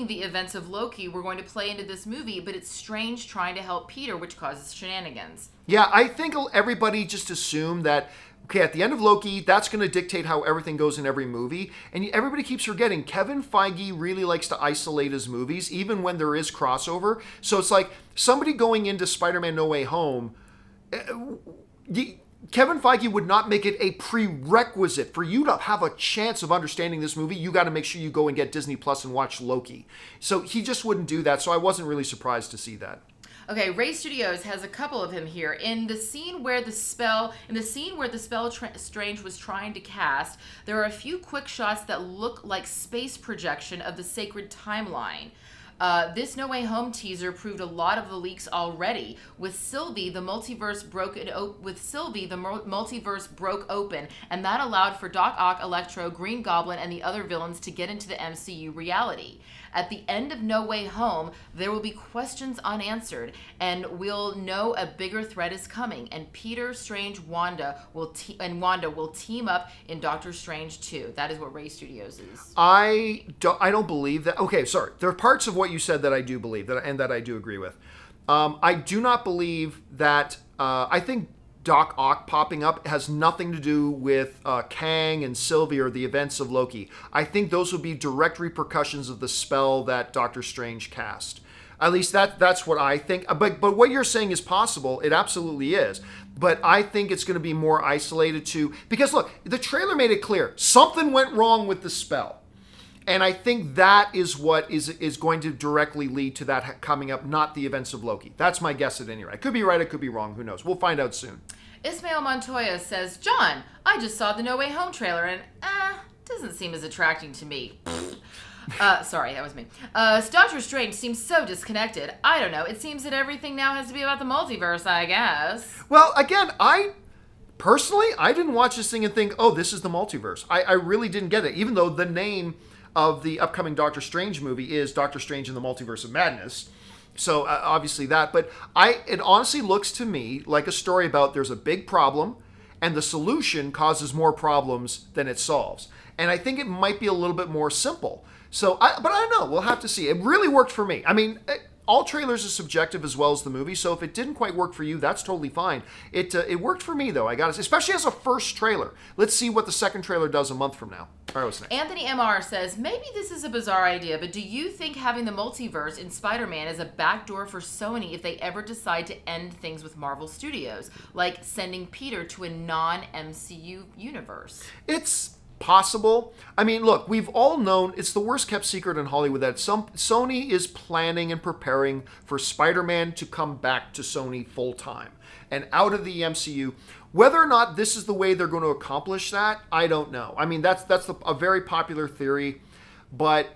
the events of Loki were going to play into this movie, but it's Strange trying to help Peter, which causes shenanigans. Yeah, I think everybody just assumed that, okay, at the end of Loki, that's going to dictate how everything goes in every movie. And everybody keeps forgetting, Kevin Feige really likes to isolate his movies, even when there is crossover. So it's like somebody going into Spider-Man No Way Home... Kevin Feige would not make it a prerequisite for you to have a chance of understanding this movie. You got to make sure you go and get Disney Plus and watch Loki. So he just wouldn't do that. So I wasn't really surprised to see that. Okay, Ray Studios has a couple of him here. In the scene where the spell Strange was trying to cast, there are a few quick shots that look like space projection of the sacred timeline. This No Way Home teaser proved a lot of the leaks already. With Sylvie, the multiverse broke open, and that allowed for Doc Ock, Electro, Green Goblin, and the other villains to get into the MCU reality. At the end of No Way Home, there will be questions unanswered, and we'll know a bigger threat is coming. And Peter, Strange, Wanda will team up in Doctor Strange 2. That is what Ray Studios is. I don't believe that. Okay, sorry. There are parts of what you said that I do believe and that I do agree with. I do not believe that. I think Doc Ock popping up has nothing to do with Kang and Sylvie or the events of Loki. I think those will be direct repercussions of the spell that Doctor Strange cast. At least that's what I think. But what you're saying is possible. It absolutely is. But I think it's going to be more isolated to... Because look, the trailer made it clear. Something went wrong with the spell. And I think that is what is going to directly lead to that coming up, not the events of Loki. That's my guess at any rate. I could be right, I could be wrong. Who knows? We'll find out soon. Ismael Montoya says, John, I just saw the No Way Home trailer and, doesn't seem as attracting to me. Sorry, that was me. Doctor Strange seems so disconnected. I don't know. It seems that everything now has to be about the multiverse, I guess. Well, again, personally, I didn't watch this thing and think, oh, this is the multiverse. I really didn't get it, even though the name of the upcoming Doctor Strange movie is Doctor Strange in the Multiverse of Madness. So obviously that, but it honestly looks to me like a story about there's a big problem and the solution causes more problems than it solves. And I think it might be a little bit more simple. So, but I don't know. We'll have to see. It really worked for me. I mean, all trailers are subjective as well as the movie. So if it didn't quite work for you, that's totally fine. It worked for me though. I got to say, especially as a first trailer. Let's see what the second trailer does a month from now. All right, what's next? Anthony MR says, maybe this is a bizarre idea, but do you think having the multiverse in Spider-Man is a backdoor for Sony if they ever decide to end things with Marvel Studios, like sending Peter to a non-MCU universe? It's possible. I mean, look, we've all known it's the worst kept secret in Hollywood that Sony is planning and preparing for Spider-Man to come back to Sony full time and out of the MCU. Whether or not this is the way they're going to accomplish that, I don't know. I mean, that's a very popular theory, but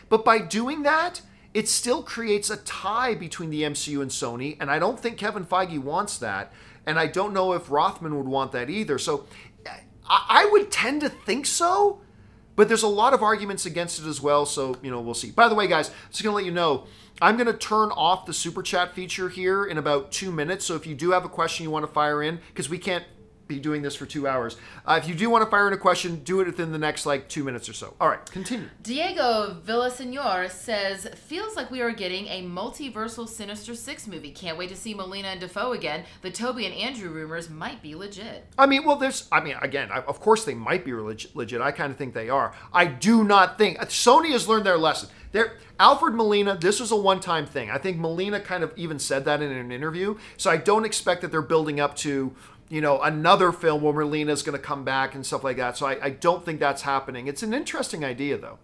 by doing that, it still creates a tie between the MCU and Sony, and I don't think Kevin Feige wants that, and I don't know if Rothman would want that either. So I would tend to think so, but there's a lot of arguments against it as well, so, we'll see. By the way, guys, just going to let you know, I'm going to turn off the Super Chat feature here in about 2 minutes, so if you do have a question you want to fire in, because we can't be doing this for 2 hours. If you do want to fire in a question, do it within the next 2 minutes or so. All right, continue. Diego Villasenor says, feels like we are getting a multiversal Sinister Six movie. Can't wait to see Molina and Dafoe again. The Toby and Andrew rumors might be legit. I mean, well, again, of course they might be legit. I kind of think they are. I do not think Sony has learned their lesson. Alfred Molina, this was a one-time thing. I think Molina kind of even said that in an interview. So I don't expect that they're building up to another film where Molina's going to come back and stuff like that. So I don't think that's happening. It's an interesting idea, though.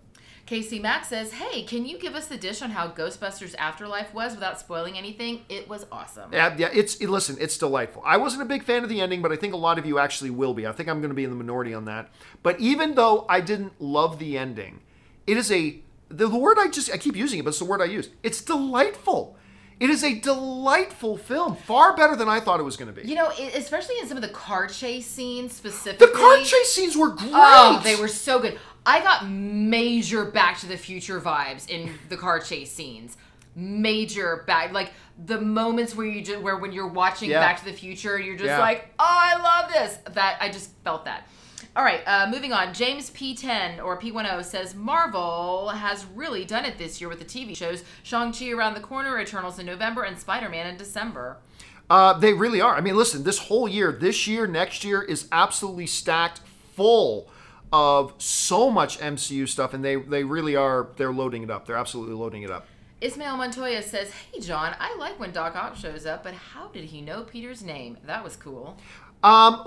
Casey Mack says, hey, can you give us the dish on how Ghostbusters Afterlife was without spoiling anything? It was awesome. Yeah, listen, it's delightful. I wasn't a big fan of the ending, but I think a lot of you actually will be. I think I'm going to be in the minority on that. But even though I didn't love the ending, it is the word I keep using it, but it's the word I use. It's delightful. It is a delightful film, far better than I thought it was going to be. Especially in some of the car chase scenes specifically. The car chase scenes were great. Oh, they were so good. I got major Back to the Future vibes in the car chase scenes. Major the moments where when you're watching Back to the Future, you're just like, oh, I love this. That I just felt that. All right, moving on. James P10 or P10 says, Marvel has really done it this year with the TV shows. Shang-Chi around the corner, Eternals in November, and Spider-Man in December. They really are. I mean, listen, this year, next year is absolutely stacked full of so much MCU stuff, and they really are. They're loading it up. They're absolutely loading it up. Ismail Montoya says, hey, John, I like when Doc Ock shows up, but how did he know Peter's name? That was cool.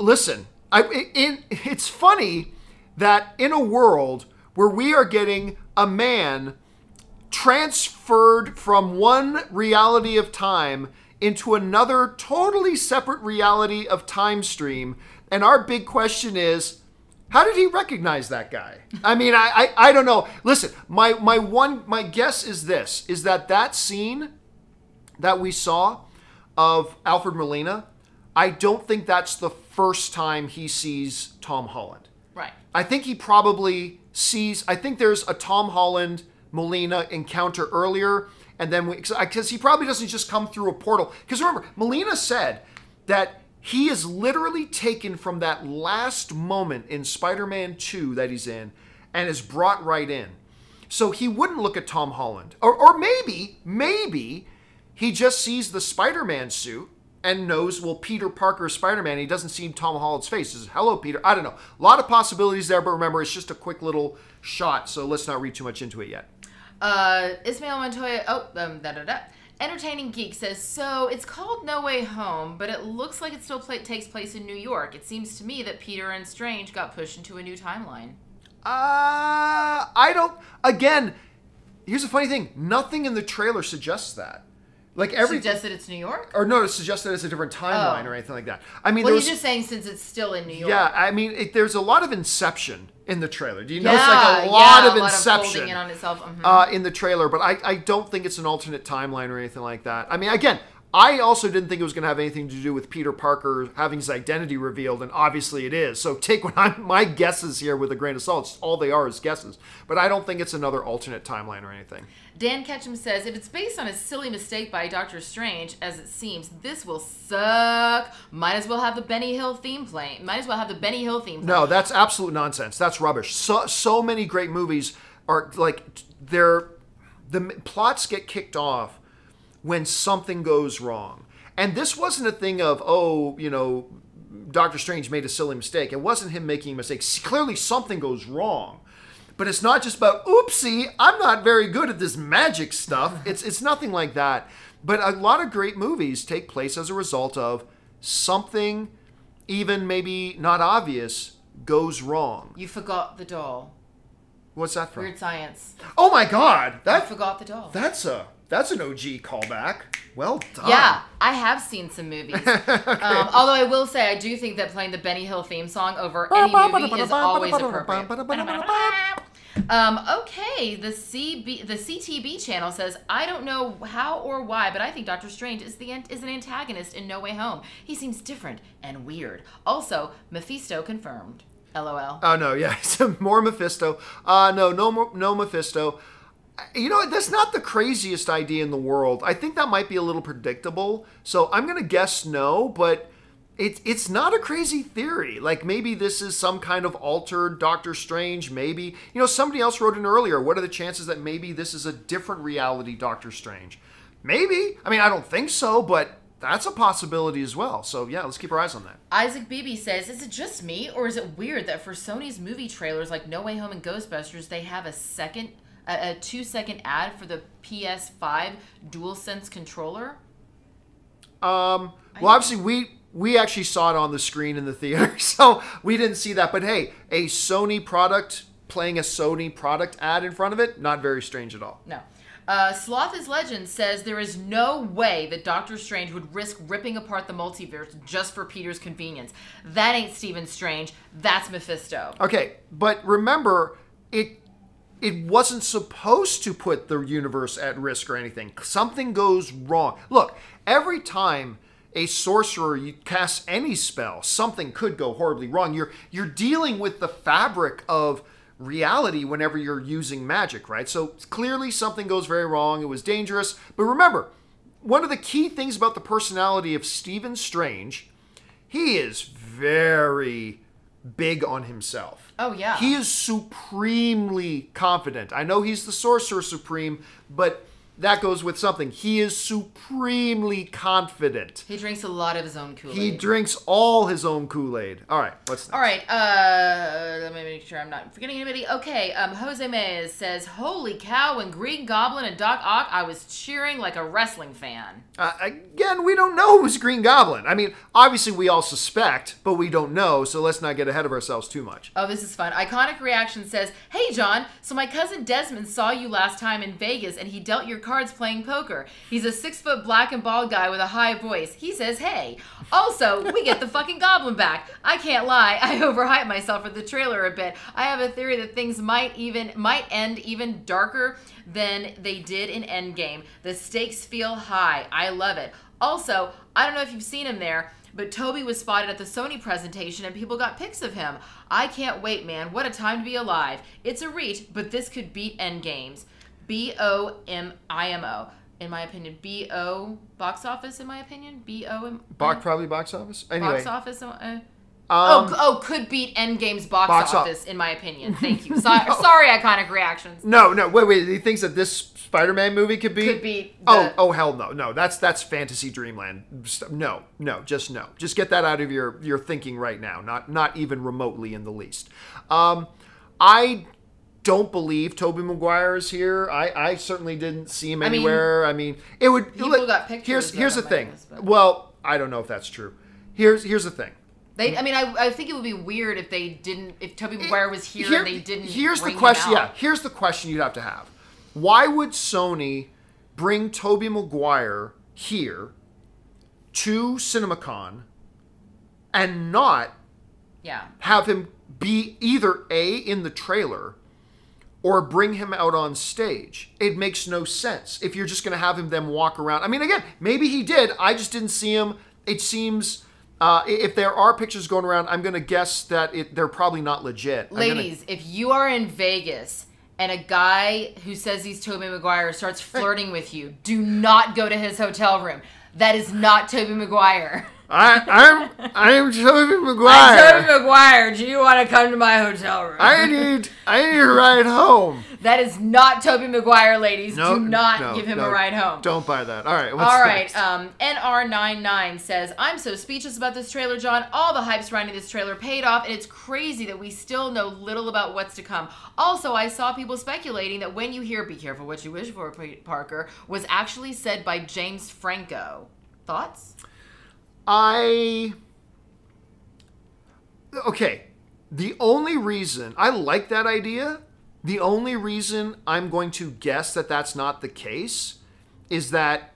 Listen. It's funny that in a world where we are getting a man transferred from one reality of time into another totally separate reality of time stream, and our big question is, how did he recognize that guy? I mean, I don't know. Listen, my guess is this, is that scene that we saw of Alfred Molina, I don't think that's the first time he sees Tom Holland. Right. I think he probably sees, I think there's a Tom Holland Molina encounter earlier, and then because he probably doesn't just come through a portal. Because remember, Molina said that he is literally taken from that last moment in Spider-Man 2 that he's in and is brought right in. So he wouldn't look at Tom Holland. Or maybe he just sees the Spider-Man suit and knows, well, Peter Parker is Spider-Man. He doesn't see Tom Holland's face. He says, hello, Peter. I don't know. A lot of possibilities there, but remember, it's just a quick little shot, so let's not read too much into it yet. Ismail Montoya, Entertaining Geek says, so it's called No Way Home, but it looks like it still takes place in New York. It seems to me that Peter and Strange got pushed into a new timeline. Again, here's the funny thing. Nothing in the trailer suggests that. Suggests that it's New York? Or no, it suggests that it's a different timeline or anything like that. I mean, he's just saying since it's still in New York. Yeah, I mean, there's a lot of Inception in the trailer. Do you notice a lot of Inception in on itself. In the trailer? But I don't think it's an alternate timeline or anything like that. I mean, again, I also didn't think it was going to have anything to do with Peter Parker having his identity revealed, and obviously it is. So take my guesses here with a grain of salt. All they are is guesses. But I don't think it's another alternate timeline or anything. Dan Ketchum says, if it's based on a silly mistake by Doctor Strange, as it seems, this will suck. Might as well have the Benny Hill theme playing. No, that's absolute nonsense. That's rubbish. So many great movies are like, the plots get kicked off when something goes wrong. And this wasn't a thing of, Doctor Strange made a silly mistake. It wasn't him making a mistake. Clearly something goes wrong. But it's not just about, oopsie, I'm not very good at this magic stuff. It's nothing like that. But a lot of great movies take place as a result of something, even maybe not obvious, goes wrong. You forgot the doll. What's that from? Weird Science. Oh my God! I forgot the doll. That's an OG callback. Well done. Yeah, I have seen some movies. Although I will say, I do think that playing the Benny Hill theme song over any movie is always appropriate. Okay, the CTB channel says, I don't know how or why, but I think Doctor Strange is an antagonist in No Way Home. He seems different and weird. Also, Mephisto confirmed. LOL. Oh, no, yeah. More Mephisto. No Mephisto. That's not the craziest idea in the world. I think that might be a little predictable. So I'm going to guess no, but it's not a crazy theory. Like, maybe this is some kind of altered Doctor Strange. Maybe, somebody else wrote in earlier, what are the chances that maybe this is a different reality Doctor Strange? Maybe. I mean, I don't think so, but that's a possibility as well. So, yeah, let's keep our eyes on that. Isaac Beebe says, is it just me, or is it weird that for Sony's movie trailers like No Way Home and Ghostbusters, they have a 2-second ad for the PS5 DualSense controller? Well, obviously, we actually saw it on the screen in the theater, so we didn't see that. But hey, a Sony product playing a Sony product ad in front of it, not very strange at all. No. Sloth is Legend says there is no way that Doctor Strange would risk ripping apart the multiverse just for Peter's convenience. That ain't Stephen Strange. That's Mephisto. Okay, but remember, it wasn't supposed to put the universe at risk or anything. Something goes wrong. Look, every time a sorcerer casts any spell, something could go horribly wrong. You're dealing with the fabric of reality whenever you're using magic, right? So clearly something goes very wrong. It was dangerous. But remember, one of the key things about the personality of Stephen Strange, he is very big on himself. Oh, yeah. He is supremely confident. I know he's the Sorcerer Supreme, but that goes with something. He is supremely confident. He drinks a lot of his own Kool-Aid. He drinks all his own Kool-Aid. All right, what's next? All right, let me make sure I'm not forgetting anybody. Okay, Jose Mays says, holy cow, when Green Goblin and Doc Ock, I was cheering like a wrestling fan. Again, we don't know who's Green Goblin. I mean, obviously we all suspect, but we don't know, so let's not get ahead of ourselves too much. Oh, this is fun. Iconic Reaction says, hey, John, so my cousin Desmond saw you last time in Vegas, and he dealt your cards playing poker. He's a 6-foot black and bald guy with a high voice. He says, hey. Also, we get the fucking Goblin back. I can't lie. I overhyped myself for the trailer a bit. I have a theory that things might end even darker than they did in Endgame. The stakes feel high. I love it. Also, I don't know if you've seen him there, but Toby was spotted at the Sony presentation and people got pics of him. I can't wait, man. What a time to be alive. It's a reach, but this could beat Endgames. BOMIMO, in my opinion. BO box office, in my opinion. Probably box office. Anyway. Box office. Could beat Endgame's box office, in my opinion. Thank you. Sorry, Iconic Reactions. No, wait. He thinks that this Spider-Man movie could beat. Oh, hell no, no. That's fantasy dreamland. No, just no. Just get that out of your thinking right now. Not even remotely in the least. I don't believe Tobey Maguire is here. I certainly didn't see him anywhere. I mean, it would. People got pictures. Here's the thing. Well, I don't know if that's true. Here's the thing. I think it would be weird if Tobey Maguire was here and they didn't. Here's the question. Yeah, here's the question you'd have to have. Why would Sony bring Tobey Maguire here to CinemaCon and not have him be either A, in the trailer, or bring him out on stage. It makes no sense if you're just going to have him then walk around. I mean, again, maybe he did. I just didn't see him. It seems, if there are pictures going around, I'm going to guess that they're probably not legit. Ladies, if you are in Vegas and a guy who says he's Tobey Maguire starts flirting with you, do not go to his hotel room. That is not Tobey Maguire. I'm Tobey Maguire. I'm Tobey Maguire. Do you want to come to my hotel room? I need a ride home. That is not Tobey Maguire, ladies. Do not give him a ride home. Don't buy that. All right. All right. Next? NR99 says, I'm so speechless about this trailer, John. All the hype surrounding this trailer paid off, and it's crazy that we still know little about what's to come. Also, I saw people speculating that when you hear "Be careful what you wish for, Parker" was actually said by James Franco. Thoughts? Okay, the only reason I like that idea, the only reason I'm going to guess that that's not the case is that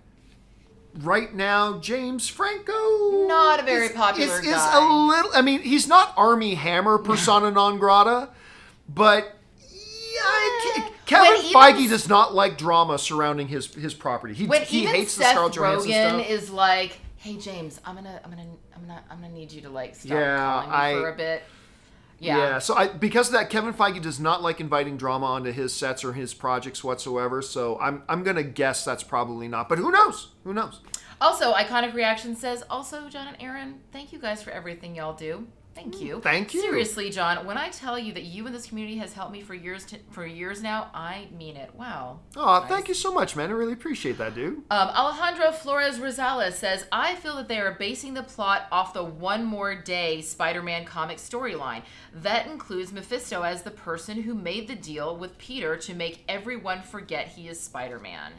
right now James Franco not a very popular guy. Is a little, I mean, he's not Armie Hammer persona non grata, but Kevin Feige does not like drama surrounding his property. He hates the Scarlett Johansson stuff. Even is like, hey James, I'm gonna need you to like stop calling me for a bit. Yeah. So because of that, Kevin Feige does not like inviting drama onto his sets or his projects whatsoever. So I'm gonna guess that's probably not. But who knows? Who knows? Also, Iconic Reaction says, also John and Aaron, thank you guys for everything y'all do. Thank you. Thank you. Seriously, John, when I tell you that you and this community has helped me for years now, I mean it. Wow. Oh, nice. Thank you so much, man. I really appreciate that, dude. Alejandro Flores Rosales says, I feel that they are basing the plot off the One More Day Spider-Man comic storyline. That includes Mephisto as the person who made the deal with Peter to make everyone forget he is Spider-Man.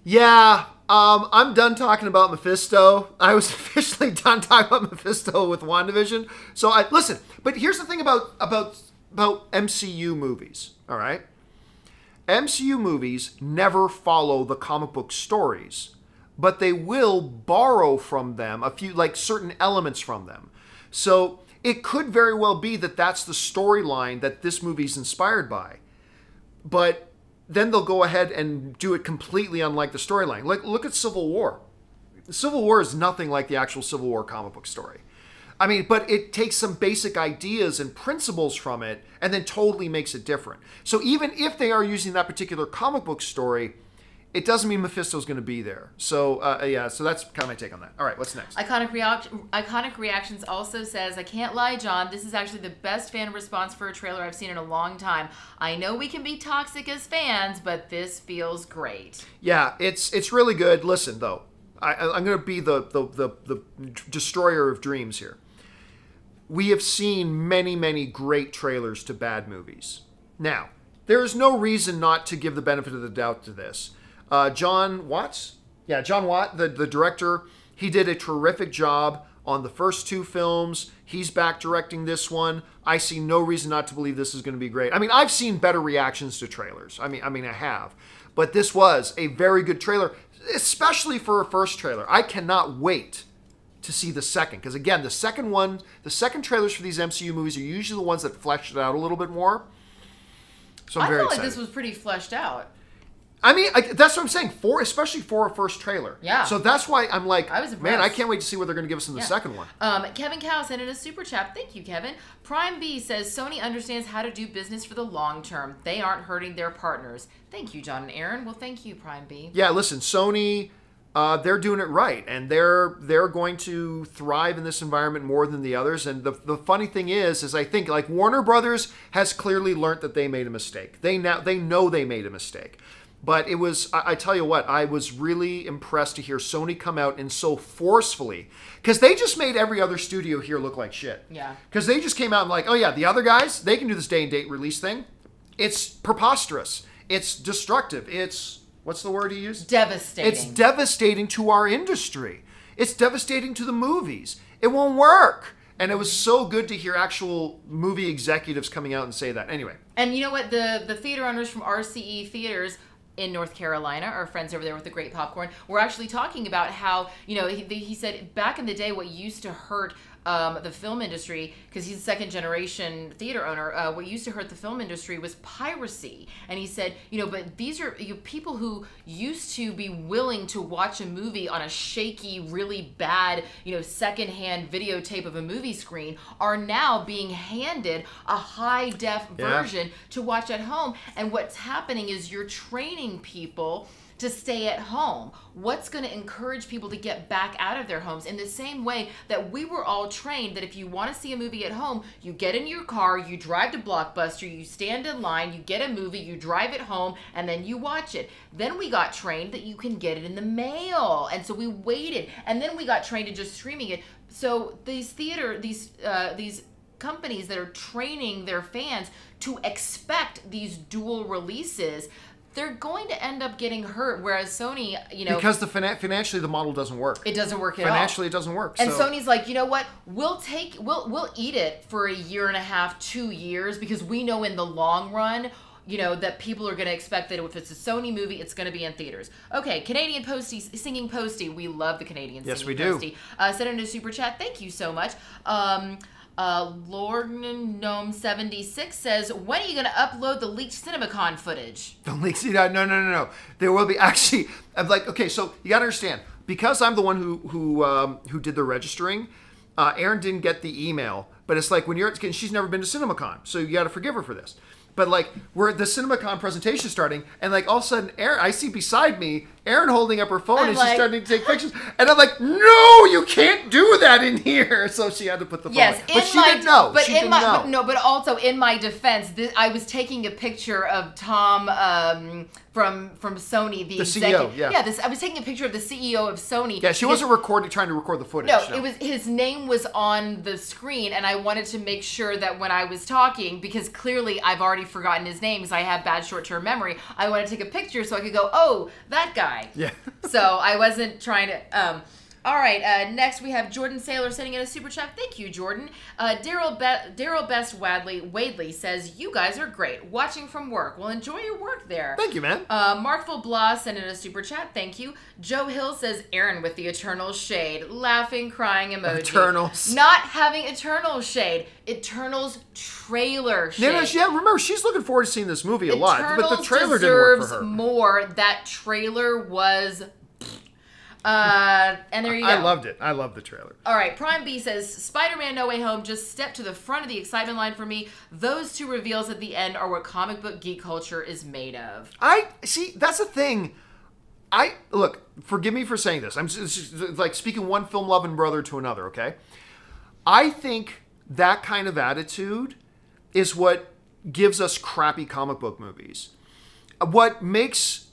Yeah, I'm done talking about Mephisto. I was officially done talking about Mephisto with WandaVision. So listen, but here's the thing about MCU movies, all right? MCU movies never follow the comic book stories, but they will borrow from them a few, like certain elements from them. So it could very well be that that's the storyline that this movie's inspired by. But then they'll go ahead and do it completely unlike the storyline. Like, look at Civil War. Civil War is nothing like the actual Civil War comic book story. I mean, but it takes some basic ideas and principles from it and then totally makes it different. So even if they are using that particular comic book story, it doesn't mean Mephisto's going to be there. So, so that's kind of my take on that. All right, what's next? Iconic Reactions also says, I can't lie, John. This is actually the best fan response for a trailer I've seen in a long time. I know we can be toxic as fans, but this feels great. Yeah, it's really good. Listen, though, I'm going to be the destroyer of dreams here. We have seen many, many great trailers to bad movies. Now, there is no reason not to give the benefit of the doubt to this. John Watts? Yeah, John Watt, the director, he did a terrific job on the first two films. He's back directing this one. I see no reason not to believe this is going to be great. I mean, I've seen better reactions to trailers. I mean, I have. But this was a very good trailer, especially for a first trailer. I cannot wait to see the second. Because again, the second trailers for these MCU movies are usually the ones that flesh it out a little bit more. So I'm very excited. I feel like this was pretty fleshed out. I mean, that's what I'm saying, especially for a first trailer. Yeah. So that's why I'm like, I was impressed. Man, I can't wait to see what they're going to give us in the second one. Kevin Cow sent in a super chat. Thank you, Kevin. Prime B says, Sony understands how to do business for the long term. They aren't hurting their partners. Thank you, John and Aaron. Well, thank you, Prime B. Yeah, listen, Sony, they're doing it right. And they're going to thrive in this environment more than the others. And the funny thing is I think, like, Warner Brothers has clearly learned that they made a mistake. They know they made a mistake. But it was, I tell you what, I was really impressed to hear Sony come out and so forcefully, because they just made every other studio here look like shit. Yeah. Because they just came out and like, oh yeah, the other guys, they can do this day and date release thing. It's preposterous. It's destructive. It's, what's the word he used? Devastating. It's devastating to our industry. It's devastating to the movies. It won't work. And it was so good to hear actual movie executives coming out and say that. Anyway. And you know what? The theater owners from RCE Theaters in North Carolina, our friends over there with the great popcorn, were actually talking about how, you know, he said back in the day what used to hurt the film industry, because he's a second generation theater owner, what used to hurt the film industry was piracy. And he said, but these are people who used to be willing to watch a movie on a shaky, really bad, secondhand videotape of a movie screen are now being handed a high def version to watch at home. And what's happening is you're training people to stay at home. What's going to encourage people to get back out of their homes? In the same way that we were all trained that if you want to see a movie at home, you get in your car, you drive to Blockbuster, you stand in line, you get a movie, you drive it home, and then you watch it. Then we got trained that you can get it in the mail. And so we waited. And then we got trained to just streaming it. So these companies that are training their fans to expect these dual releases, they're going to end up getting hurt. Whereas Sony, because financially the model doesn't work. It doesn't work at all. Financially, it doesn't work. And Sony's like, you know what? We'll eat it for a year and a half, 2 years, because we know in the long run, that people are going to expect that if it's a Sony movie, it's going to be in theaters. Okay, Canadian Posty, Singing Posty. We love the Canadian Singing Posty. Send in a super chat. Thank you so much. Lord Gnome 76 says, when are you going to upload the leaked CinemaCon footage? The leaked? No. There will be. Actually, I'm like, okay, so you got to understand, because I'm the one who did the registering, Erin didn't get the email, but it's like when she's never been to CinemaCon, so you got to forgive her for this. But like, we're at the CinemaCon presentation starting, and like all of a sudden, I see beside me, Erin holding up her phone, and she's starting to take pictures. And I'm like, no, you can't do that in here. So she had to put the phone. Yes, but she didn't know. But also in my defense, I was taking a picture of Tom from Sony, the CEO. Yeah. I was taking a picture of the CEO of Sony. Yeah, she wasn't trying to record the footage. No, it was his name was on the screen, and I wanted to make sure that when I was talking, because clearly I've already forgotten his name because I have bad short-term memory, I wanted to take a picture so I could go, oh, that guy. Yeah. So I wasn't trying to. All right. Next we have Jordan Saylor sending in a super chat. Thank you, Jordan. Daryl Best Wadley says, "You guys are great. Watching from work. Well, enjoy your work there." Thank you, man. Markville Blah sent in a super chat. Thank you. Joe Hill says, "Erin with the eternal shade, laughing, crying emoji." Eternals. Not having eternal shade. Eternals trailer shade. Yeah. Remember, she's looking forward to seeing this movie a lot, but the trailer didn't work for her. More. That trailer was. And there you go. I loved it. I loved the trailer. All right. Prime B says, Spider-Man No Way Home just stepped to the front of the excitement line for me. Those two reveals at the end are what comic book geek culture is made of. See, that's the thing. Look, forgive me for saying this. I'm just, like speaking one film-loving brother to another, okay? I think that kind of attitude is what gives us crappy comic book movies. What makes,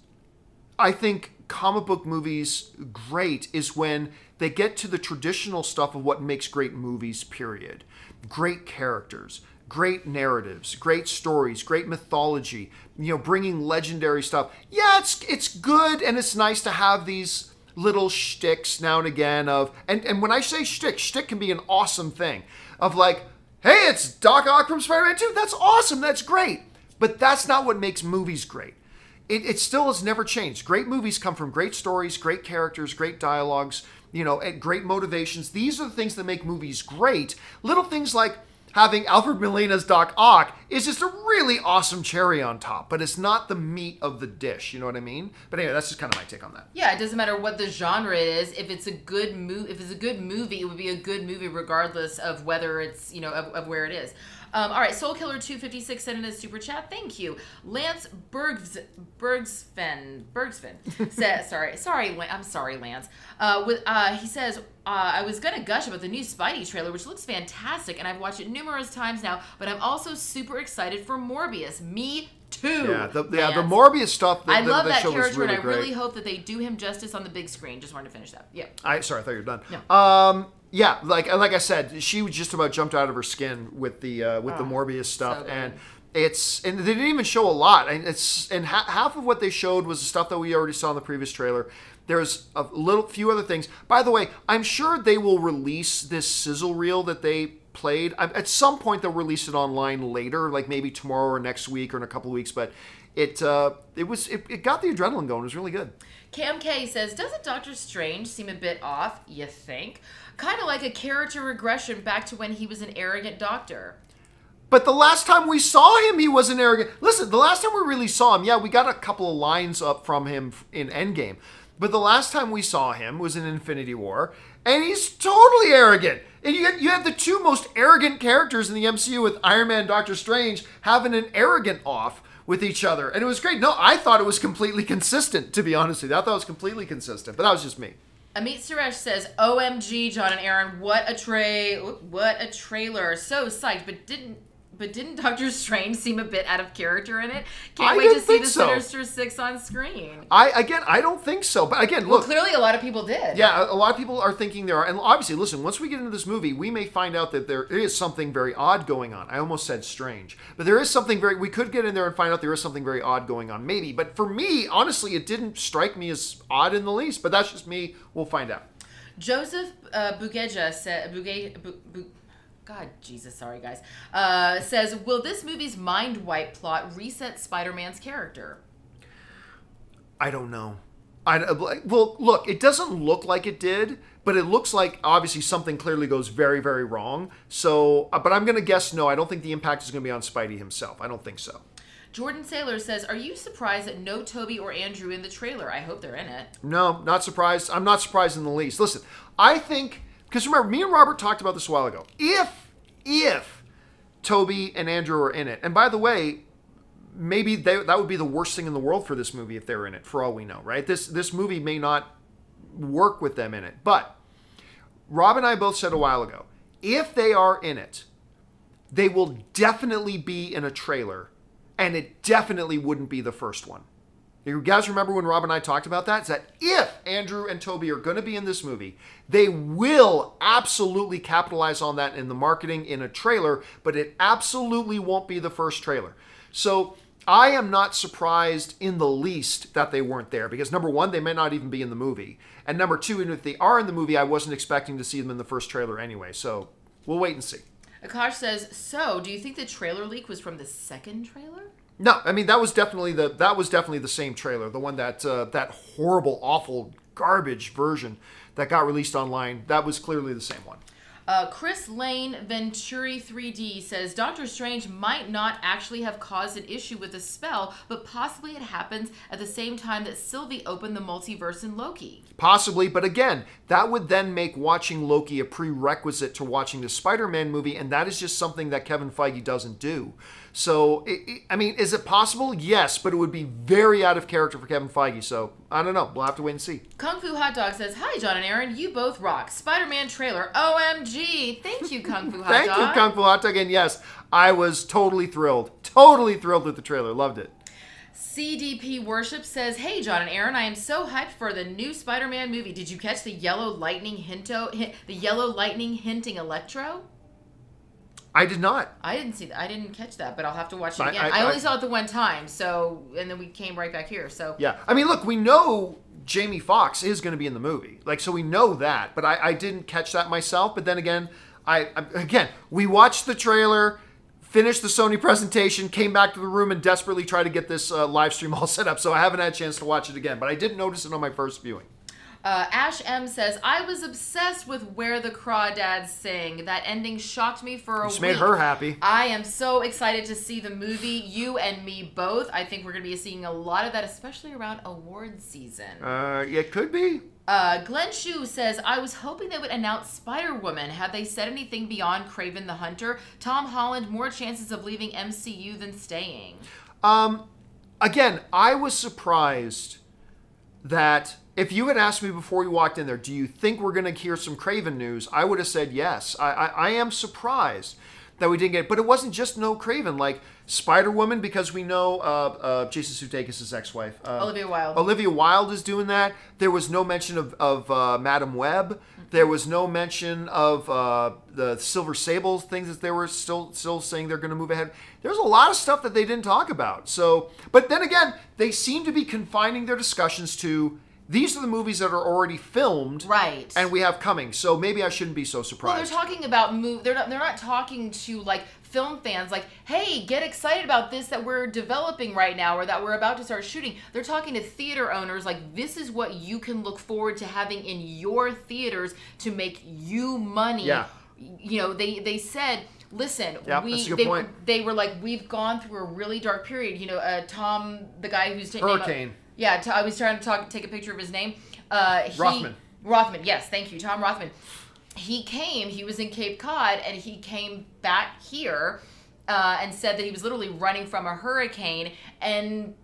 I think, comic book movies great is when they get to the traditional stuff of what makes great movies, period. Great characters, great narratives, great stories, great mythology, bringing legendary stuff. Yeah, it's good, and it's nice to have these little shticks now and again and when I say shtick can be an awesome thing of like, hey, it's Doc Ock from Spider-Man 2. That's awesome. That's great. But that's not what makes movies great. It still has never changed. Great movies come from great stories, great characters, great dialogues, and great motivations. These are the things that make movies great. Little things like having Alfred Molina's Doc Ock is just a really awesome cherry on top, but it's not the meat of the dish. You know what I mean? But anyway, that's just kind of my take on that. Yeah, it doesn't matter what the genre is. If it's a good movie, it would be a good movie regardless of whether it's of where it is. All right, Soul Killer 256 sent in a super chat. Thank you. Lance Bergsven says, I'm sorry, Lance. He says, I was gonna gush about the new Spidey trailer, which looks fantastic, and I've watched it numerous times now. But I'm also super excited for Morbius. Me too. Yeah, the Morbius stuff. I love that character, really, and I really hope that they do him justice on the big screen. Just wanted to finish that. Yeah. Sorry, I thought you were done. No. Yeah, like I said, she just about jumped out of her skin with the Morbius stuff, so and they didn't even show a lot. And half of what they showed was the stuff that we already saw in the previous trailer. There's a few other things. By the way, I'm sure they will release this sizzle reel that they played. At some point, they'll release it online later, like maybe tomorrow or next week or in a couple of weeks. But it got the adrenaline going. It was really good. Cam K says, doesn't Doctor Strange seem a bit off, you think? Kind of like a character regression back to when he was an arrogant doctor. But the last time we saw him, he wasn't arrogant. Listen, the last time we really saw him, yeah, we got a couple of lines up from him in Endgame. But the last time we saw him was in Infinity War, and he's totally arrogant. And you have the two most arrogant characters in the MCU with Iron Man and Doctor Strange having an arrogant off with each other. And it was great. No, I thought it was completely consistent, to be honest with you. I thought it was completely consistent, but that was just me. Amit Suresh says, OMG, John and Aaron, what a trailer. So psyched, but didn't Doctor Strange seem a bit out of character in it? Can't wait to see the Sinister Six on screen. I don't think so. But again, look. Well, clearly a lot of people did. Yeah, a lot of people are thinking there are. And obviously, listen, once we get into this movie, we may find out that there is something very odd going on. I almost said strange. But there is something we could get in there and find out there is something very odd going on, maybe. But for me, honestly, it didn't strike me as odd in the least. But that's just me. We'll find out. Joseph Bugeja said... God, Jesus, sorry guys. Says, will this movie's mind wipe plot reset Spider-Man's character? I don't know. Well, look, it doesn't look like it did, but it looks like obviously something clearly goes very, very wrong. So, but I'm going to guess no. I don't think the impact is going to be on Spidey himself. I don't think so. Jordan Saylor says, are you surprised that no Toby or Andrew in the trailer? I hope they're in it. No, not surprised. I'm not surprised in the least. Listen, I think... Because remember, me and Robert talked about this a while ago. If Toby and Andrew are in it, and by the way, maybe that would be the worst thing in the world for this movie if they're in it, for all we know, right? This movie may not work with them in it. But Rob and I both said a while ago, if they are in it, they will definitely be in a trailer, and it definitely wouldn't be the first one. You guys remember when Rob and I talked about that? It's that if Andrew and Toby are going to be in this movie, they will absolutely capitalize on that in the marketing in a trailer, but it absolutely won't be the first trailer. So I am not surprised in the least that they weren't there because number one, they may not even be in the movie. And number two, even if they are in the movie, I wasn't expecting to see them in the first trailer anyway. So we'll wait and see. Akash says, so do you think the trailer leak was from the second trailer? No, I mean that was definitely the same trailer, the one that horrible, awful, garbage version that got released online. That was clearly the same one. Chris Lane Venturi 3D says Doctor Strange might not actually have caused an issue with the spell, but possibly it happens at the same time that Sylvie opened the multiverse in Loki. Possibly, but again, that would then make watching Loki a prerequisite to watching the Spider-Man movie, and that is just something that Kevin Feige doesn't do. So, I mean, is it possible? Yes, but it would be very out of character for Kevin Feige. So, I don't know. We'll have to wait and see. Kung Fu Hot Dog says, hi, John and Aaron. You both rock. Spider-Man trailer. OMG. Thank you, Kung Fu Hot Dog. Thank you, Kung Fu Hot Dog. And yes, I was totally thrilled. Totally thrilled with the trailer. Loved it. CDP Worship says, hey, John and Aaron, I am so hyped for the new Spider-Man movie. Did you catch the yellow lightning hinting Electro? I did not. I didn't see that. I didn't catch that, but I'll have to watch it again. I only saw it the one time, so and then we came right back here. So yeah, I mean, look, we know Jamie Foxx is going to be in the movie, like so we know that. But I didn't catch that myself. But then again, we watched the trailer, finished the Sony presentation, came back to the room, and desperately tried to get this live stream all set up. So I haven't had a chance to watch it again, but I did notice it on my first viewing. Ash M says, I was obsessed with Where the Crawdads Sing. That ending shocked me for a week. Just made her happy. I am so excited to see the movie. You and me both. I think we're going to be seeing a lot of that, especially around awards season. It could be. Glenn Shue says, I was hoping they would announce Spider-Woman. Have they said anything beyond Kraven the Hunter? Tom Holland, more chances of leaving MCU than staying. Again, I was surprised that if you had asked me before you walked in there, do you think we're going to hear some Kraven news? I would have said yes. I am surprised that we didn't get it. But it wasn't just no Kraven. Like Spider-Woman, because we know Jason Sudeikis' ex-wife. Olivia Wilde. Olivia Wilde is doing that. There was no mention of Madam Web. There was no mention of the Silver Sable things that they were still saying they're going to move ahead. There's a lot of stuff that they didn't talk about. So, but then again, they seem to be confining their discussions to these are the movies that are already filmed, right? And we have coming. So maybe I shouldn't be so surprised. Well, they're talking about they're not talking to like film fans like, hey, get excited about this that we're developing right now or that we're about to start shooting. They're talking to theater owners like, this is what you can look forward to having in your theaters to make you money. Yeah. You know, they said, listen, yep, that's a good point. They were like, we've gone through a really dark period. You know, Tom, the guy who's Hurricane. I was trying to take a picture of his name. Rothman. Rothman, yes, thank you, Tom Rothman. He was in Cape Cod, and he came back here and said that he was literally running from a hurricane and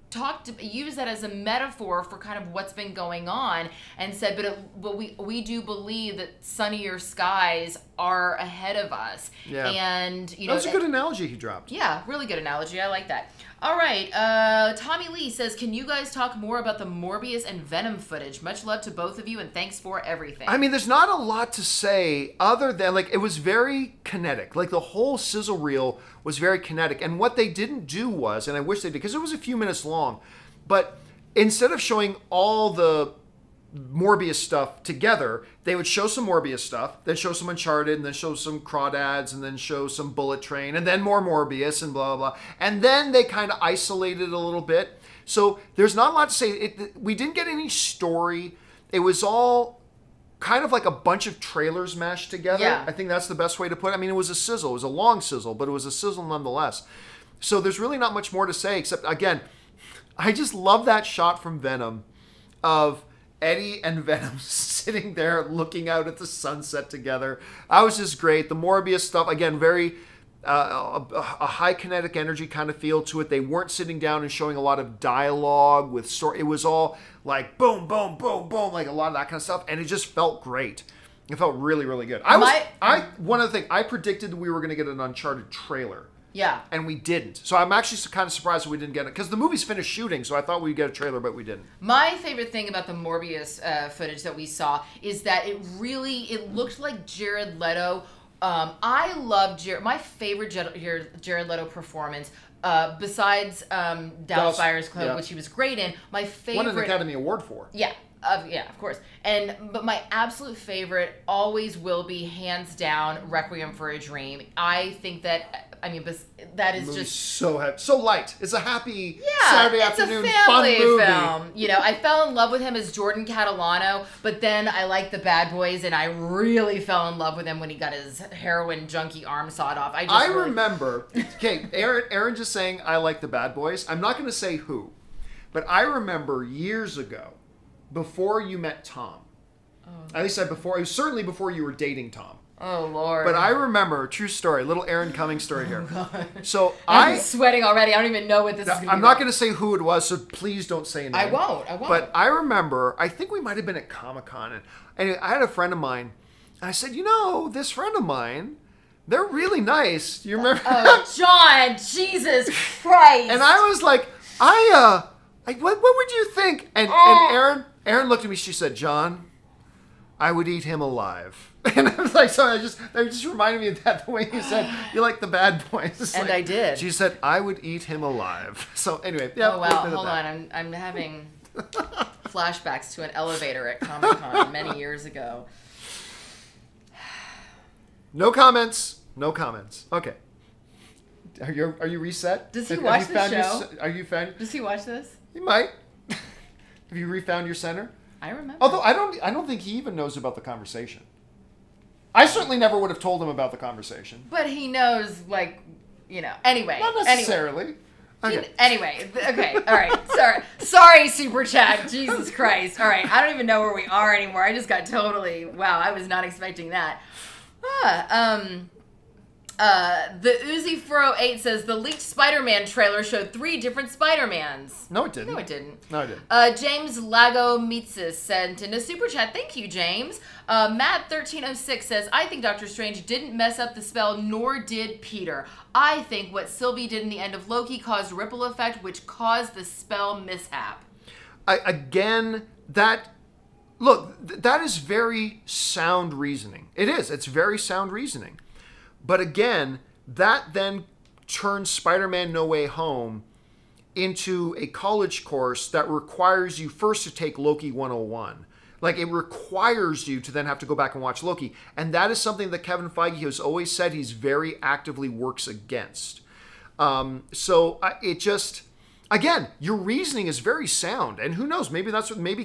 used that as a metaphor for kind of what's been going on, and said, but we do believe that sunnier skies are ahead of us. Yeah. And you know, that's a good analogy he dropped. Yeah, really good analogy. I like that. All right, Tommy Lee says, can you guys talk more about the Morbius and Venom footage? Much love to both of you, and thanks for everything. I mean, there's not a lot to say other than, like, it was very kinetic. Like, the whole sizzle reel was very kinetic. And what they didn't do was, and I wish they did, because it was a few minutes long, but instead of showing all the Morbius stuff together, they would show some Morbius stuff, then show some Uncharted, and then show some Crawdads, and then show some Bullet Train, and then more Morbius, and blah, blah, blah. And then they kind of isolated a little bit. So there's not a lot to say. We didn't get any story. It was all kind of like a bunch of trailers mashed together. Yeah. I think that's the best way to put it. I mean, it was a sizzle. It was a long sizzle, but it was a sizzle nonetheless. So there's really not much more to say, except, again, I just love that shot from Venom of Eddie and Venom sitting there looking out at the sunset together. That was just great. The Morbius stuff, again, very a high kinetic energy kind of feel to it. They weren't sitting down and showing a lot of dialogue with story. It was all like boom, boom, boom, boom, like a lot of that kind of stuff, and it just felt great. It felt really, really good. One other thing, I predicted we were going to get an Uncharted trailer. Yeah. And we didn't. So I'm actually kind of surprised that we didn't get it. Because the movie's finished shooting, so I thought we'd get a trailer, but we didn't. My favorite thing about the Morbius footage that we saw is that it looked like Jared Leto. I love my favorite Jared Leto performance, besides Dallas Buyers Club, yeah, which he was great in. My favorite... Won an Academy Award for. Yeah. Yeah, of course. But my absolute favorite always will be, hands down, Requiem for a Dream. I think that... I mean, that is just so light. It's a happy Saturday afternoon it's a family fun movie. film. You know, I fell in love with him as Jordan Catalano, but then I liked The Bad Boys, and I really fell in love with him when he got his heroin junkie arm sawed off. I remember. Okay, Aaron just saying I like The Bad Boys. I'm not going to say who, but I remember years ago, before you met Tom. At least it was certainly before you were dating Tom. Oh, Lord. But I remember, true story, little Aaron Cummings story here. God. So I'm sweating already. I don't even know what this is going to be. I'm not going to say who it was, so please don't say a name. I won't. But I remember, I think we might have been at Comic-Con. And anyway, I had a friend of mine, and I said, this friend of mine, they're really nice. You remember? Oh, John, Jesus Christ. And I was like, what would you think? And Aaron looked at me, she said, John, I would eat him alive. And I was like, sorry, that just reminded me of that, the way you said, you like The Bad Boys. And I did. She said, I would eat him alive. So anyway, yeah. Oh, wow, hold on. I'm having flashbacks to an elevator at Comic-Con many years ago. No comments. Okay. Are you reset? Does he watch the show? Are you found? Does he watch this? He might. Have you refound your center? I remember. Although I don't think he even knows about the conversation. I certainly never would have told him about the conversation. But he knows, anyway. Not necessarily. Anyway. Okay. All right. Sorry, Super Chat. Jesus Christ. All right. I don't even know where we are anymore. I just got totally, wow, I was not expecting that. The Uzi Furrow 8 says the leaked Spider-Man trailer showed 3 different Spider-Mans. No, it didn't. No, it didn't. No, it didn't. James Lago Mitsis sent in a super chat. Thank you, James. Matt1306 says, I think Doctor Strange didn't mess up the spell, nor did Peter. I think what Sylvie did in the end of Loki caused ripple effect, which caused the spell mishap. That is very sound reasoning. It is. It's very sound reasoning. But again, that then turns Spider-Man No Way Home into a college course that requires you first to take Loki 101. Like, it requires you to then have to go back and watch Loki. And that is something that Kevin Feige has always said he's very actively works against. It just... Again, your reasoning is very sound, and who knows, maybe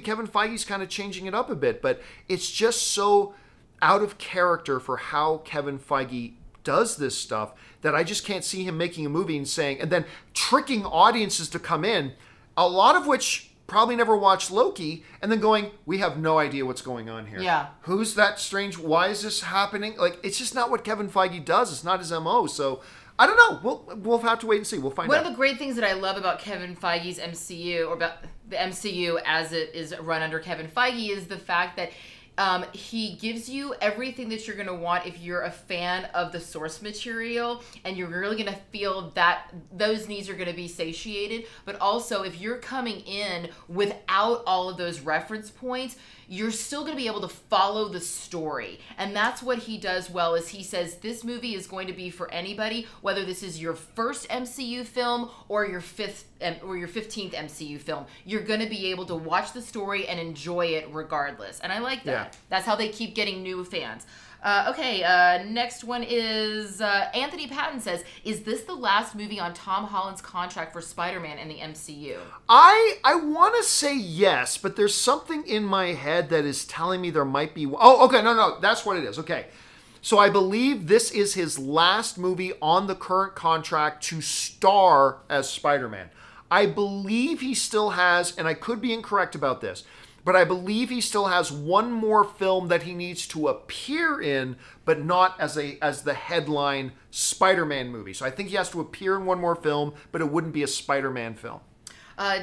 Kevin Feige's kind of changing it up a bit, but it's just so out of character for how Kevin Feige does this stuff that I just can't see him making a movie and then tricking audiences to come in, a lot of which probably never watched Loki, and then going, we have no idea what's going on here. Yeah. Who's that strange? Why is this happening? Like, it's just not what Kevin Feige does. It's not his MO, so... I don't know. We'll have to wait and see. We'll find out. One of the great things that I love about Kevin Feige's MCU, or about the MCU as it is run under Kevin Feige, is the fact that he gives you everything that you're going to want if you're a fan of the source material, and you're really going to feel that those needs are going to be satiated. But also, if you're coming in without all of those reference points, you're still going to be able to follow the story. And that's what he does well, is he says this movie is going to be for anybody, whether this is your first MCU film or your 15th MCU film. You're going to be able to watch the story and enjoy it regardless. And I like that. Yeah. That's how they keep getting new fans. Next one is Anthony Patton says, is this the last movie on Tom Holland's contract for Spider-Man in the MCU? I want to say yes, but there's something in my head that is telling me there might be... Oh, okay, no, that's what it is. Okay. So I believe this is his last movie on the current contract to star as Spider-Man. I believe he still has, and I could be incorrect about this, but I believe he still has one more film that he needs to appear in, but not as the headline Spider-Man movie. So I think he has to appear in one more film, but it wouldn't be a Spider-Man film.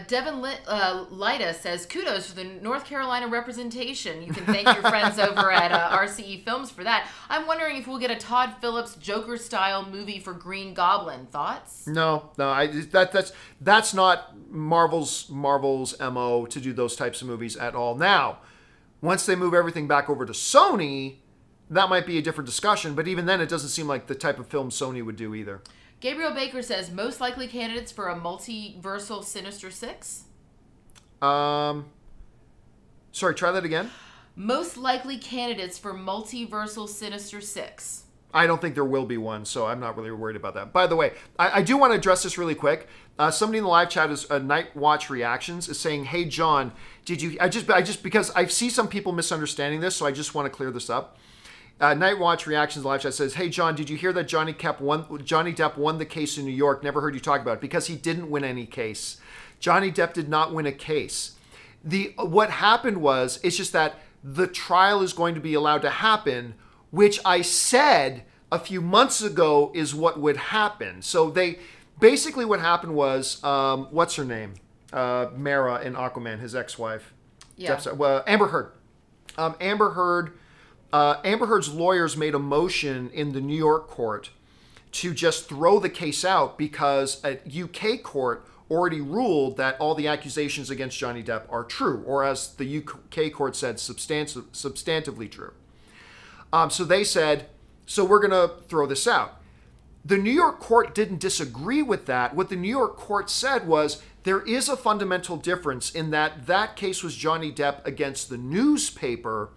Devin Lida says, kudos for the North Carolina representation. You can thank your friends over at RCE Films for that. I'm wondering if we'll get a Todd Phillips Joker-style movie for Green Goblin. Thoughts? No. That's not Marvel's MO to do those types of movies at all. Now, once they move everything back over to Sony, that might be a different discussion, but even then it doesn't seem like the type of film Sony would do either. Gabriel Baker says, most likely candidates for a multiversal Sinister Six? Sorry, try that again. Most likely candidates for multiversal Sinister Six. I don't think there will be one, so I'm not really worried about that. By the way, I do want to address this really quick. Somebody in the live chat is Night Watch Reactions is saying, "Hey John, did you?" I just because I see some people misunderstanding this, so I just want to clear this up. Night Watch Reactions live chat says, "Hey John, did you hear that Johnny Depp won the case in New York? Never heard you talk about it because he didn't win any case. Johnny Depp did not win a case. What happened was it's just that the trial is going to be allowed to happen, which I said a few months ago is what would happen. So they basically what happened was what's her name? Mara in Aquaman, his ex-wife. Yeah. Amber Heard. Amber Heard's lawyers made a motion in the New York court to just throw the case out because a UK court already ruled that all the accusations against Johnny Depp are true, or as the UK court said, substantively true. So they said, so we're going to throw this out. The New York court didn't disagree with that. What the New York court said was there is a fundamental difference in that case was Johnny Depp against the newspaper.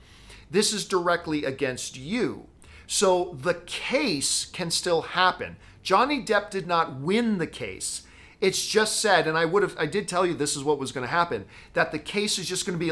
This is directly against you. So the case can still happen. Johnny Depp did not win the case. It's just said, and I did tell you this is what was going to happen, that the case is just going to be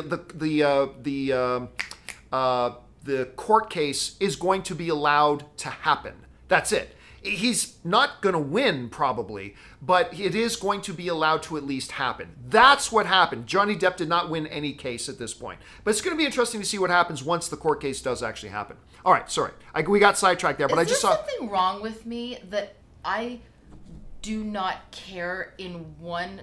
the court case is going to be allowed to happen. That's it. He's not going to win probably, but it is going to be allowed to at least happen. That's what happened. Johnny Depp did not win any case at this point. But it's going to be interesting to see what happens once the court case does actually happen. All right, sorry. We got sidetracked there, but I just saw... Is there something wrong with me that I do not care in one...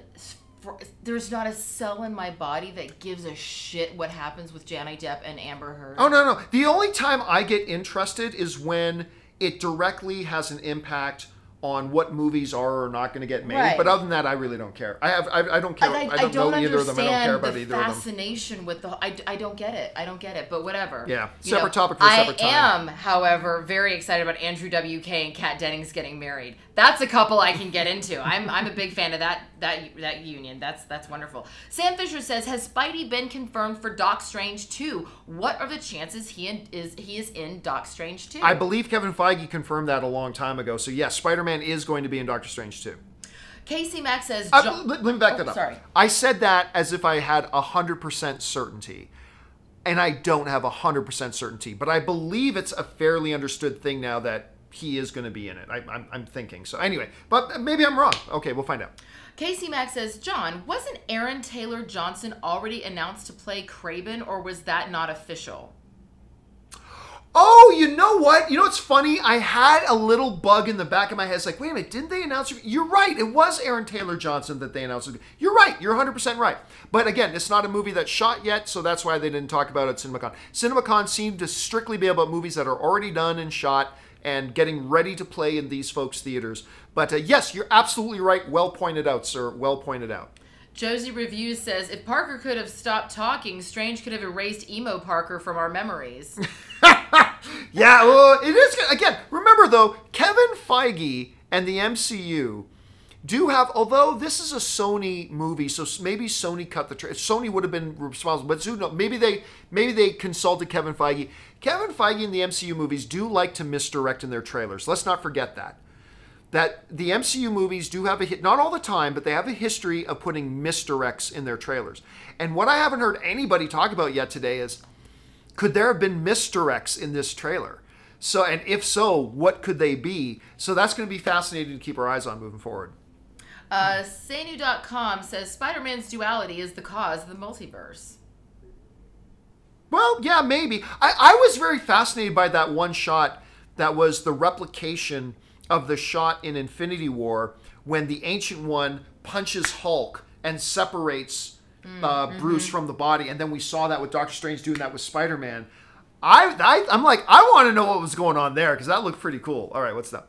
There's not a cell in my body that gives a shit what happens with Johnny Depp and Amber Heard? Oh, no. The only time I get interested is when it directly has an impact on what movies are or not going to get made. Right. But other than that, I really don't care. I don't care. I don't know either of them. I don't care about either of them. Fascination with the I don't get it. I don't get it. But whatever. Yeah, separate topic for a separate time. I am, however, very excited about Andrew WK and Kat Dennings getting married. That's a couple I can get into. I'm a big fan of that union. That's wonderful. Sam Fisher says, has Spidey been confirmed for Doc Strange 2? What are the chances he is in Doc Strange 2? I believe Kevin Feige confirmed that a long time ago. So yes, Spider-Man is going to be in Doctor Strange 2. Casey Mack says... let me back that up. Sorry. I said that as if I had 100% certainty. And I don't have 100% certainty. But I believe it's a fairly understood thing now that he is going to be in it. I'm thinking. So anyway, but maybe I'm wrong. Okay, we'll find out. Casey Mack says, John, wasn't Aaron Taylor Johnson already announced to play Kraven, or was that not official? Oh, you know what? You know what's funny? I had a little bug in the back of my head. It's like, wait a minute, didn't they announce it? You're right. It was Aaron Taylor Johnson that they announced it. You're right. You're 100% right. But again, it's not a movie that's shot yet, so that's why they didn't talk about it at CinemaCon. CinemaCon seemed to strictly be about movies that are already done and shot and getting ready to play in these folks' theaters. But yes, you're absolutely right. Well pointed out, sir. Well pointed out. Josie Reviews says, if Parker could have stopped talking, Strange could have erased emo Parker from our memories. Yeah, well, it is. Again, remember though, Kevin Feige and the MCU do have, although this is a Sony movie, so maybe Sony cut the Sony would have been responsible, but who knows? Maybe they consulted Kevin Feige. Kevin Feige and the MCU movies do like to misdirect in their trailers. Let's not forget that the MCU movies do have a hit, not all the time, but they have a history of putting misdirects in their trailers. And what I haven't heard anybody talk about yet today is, could there have been misdirects in this trailer? So, and if so, what could they be? So that's going to be fascinating to keep our eyes on moving forward. Sanu.com says Spider-Man's duality is the cause of the multiverse. Well, yeah, maybe. I was very fascinated by that one shot that was the replication of the shot in Infinity War when the Ancient One punches Hulk and separates Bruce from the body, and then we saw that with Doctor Strange doing that with Spider-Man. I'm like, I want to know what was going on there because that looked pretty cool. All right, what's that?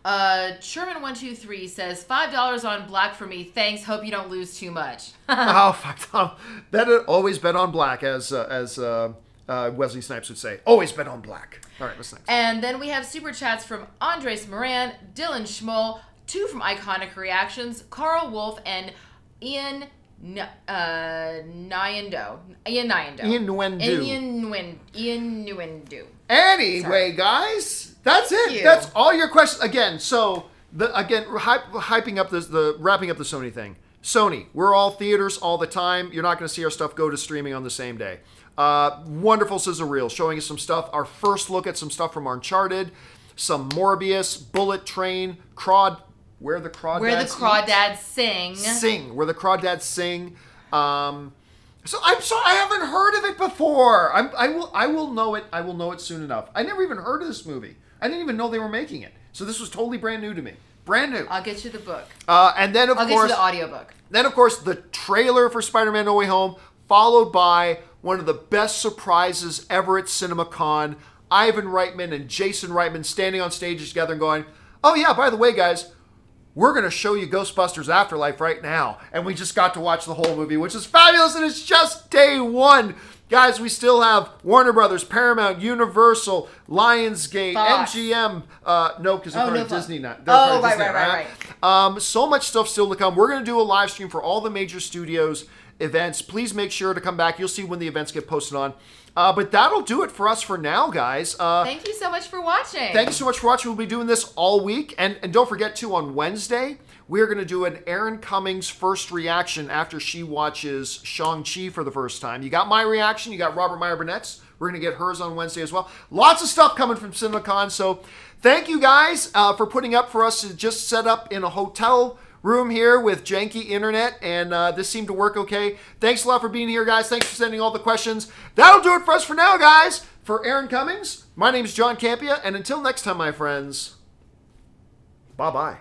Sherman123 says $5 on black for me. Thanks. Hope you don't lose too much. Oh, fuck, Tom. Always bet on black, as Wesley Snipes would say. Always bet on black. All right, what's next? And then we have super chats from Andres Moran, Dylan Schmoll, 2 from Iconic Reactions, Carl Wolf, and Ian Nyendo. Ian Nuendo. Anyway, sorry, guys, that's it. You. That's all your questions. Again, so wrapping up the Sony thing. Sony, we're all theaters all the time. You're not going to see our stuff go to streaming on the same day. Wonderful sizzle reel showing us some stuff. Our first look at some stuff from Uncharted, some Morbius, Bullet Train, Where the Crawdads Sing. Where the Crawdads Sing. So I'm sorry, I haven't heard of it before. I will know it. I will know it soon enough. I never even heard of this movie. I didn't even know they were making it. So this was totally brand new to me. Brand new. I'll get you the book. And then I'll get you the audiobook. Then of course the trailer for Spider-Man No Way Home, followed by one of the best surprises ever at CinemaCon. Ivan Reitman and Jason Reitman standing on stage together and going, "Oh yeah, by the way, guys, we're going to show you Ghostbusters Afterlife right now." And we just got to watch the whole movie, which is fabulous, and it's just day one. Guys, we still have Warner Brothers, Paramount, Universal, Lionsgate, Fox. MGM. No, because they're part of Disney now. Right. So much stuff still to come. We're going to do a live stream for all the major studios events. Please make sure to come back. You'll see when the events get posted on. But that'll do it for us for now, guys. Thank you so much for watching. Thank you so much for watching. We'll be doing this all week. And don't forget, too, on Wednesday, we're going to do an Erin Cummings first reaction after she watches Shang-Chi for the first time. You got my reaction. You got Robert Meyer Burnett's. We're going to get hers on Wednesday as well. Lots of stuff coming from CinemaCon. So thank you, guys, for putting up for us to just set up in a hotel room here with janky internet, and this seemed to work okay. Thanks a lot for being here, guys. Thanks for sending all the questions. That'll do it for us for now, guys. For Erin Cummings, my name is John Campea, and until next time, my friends, bye-bye.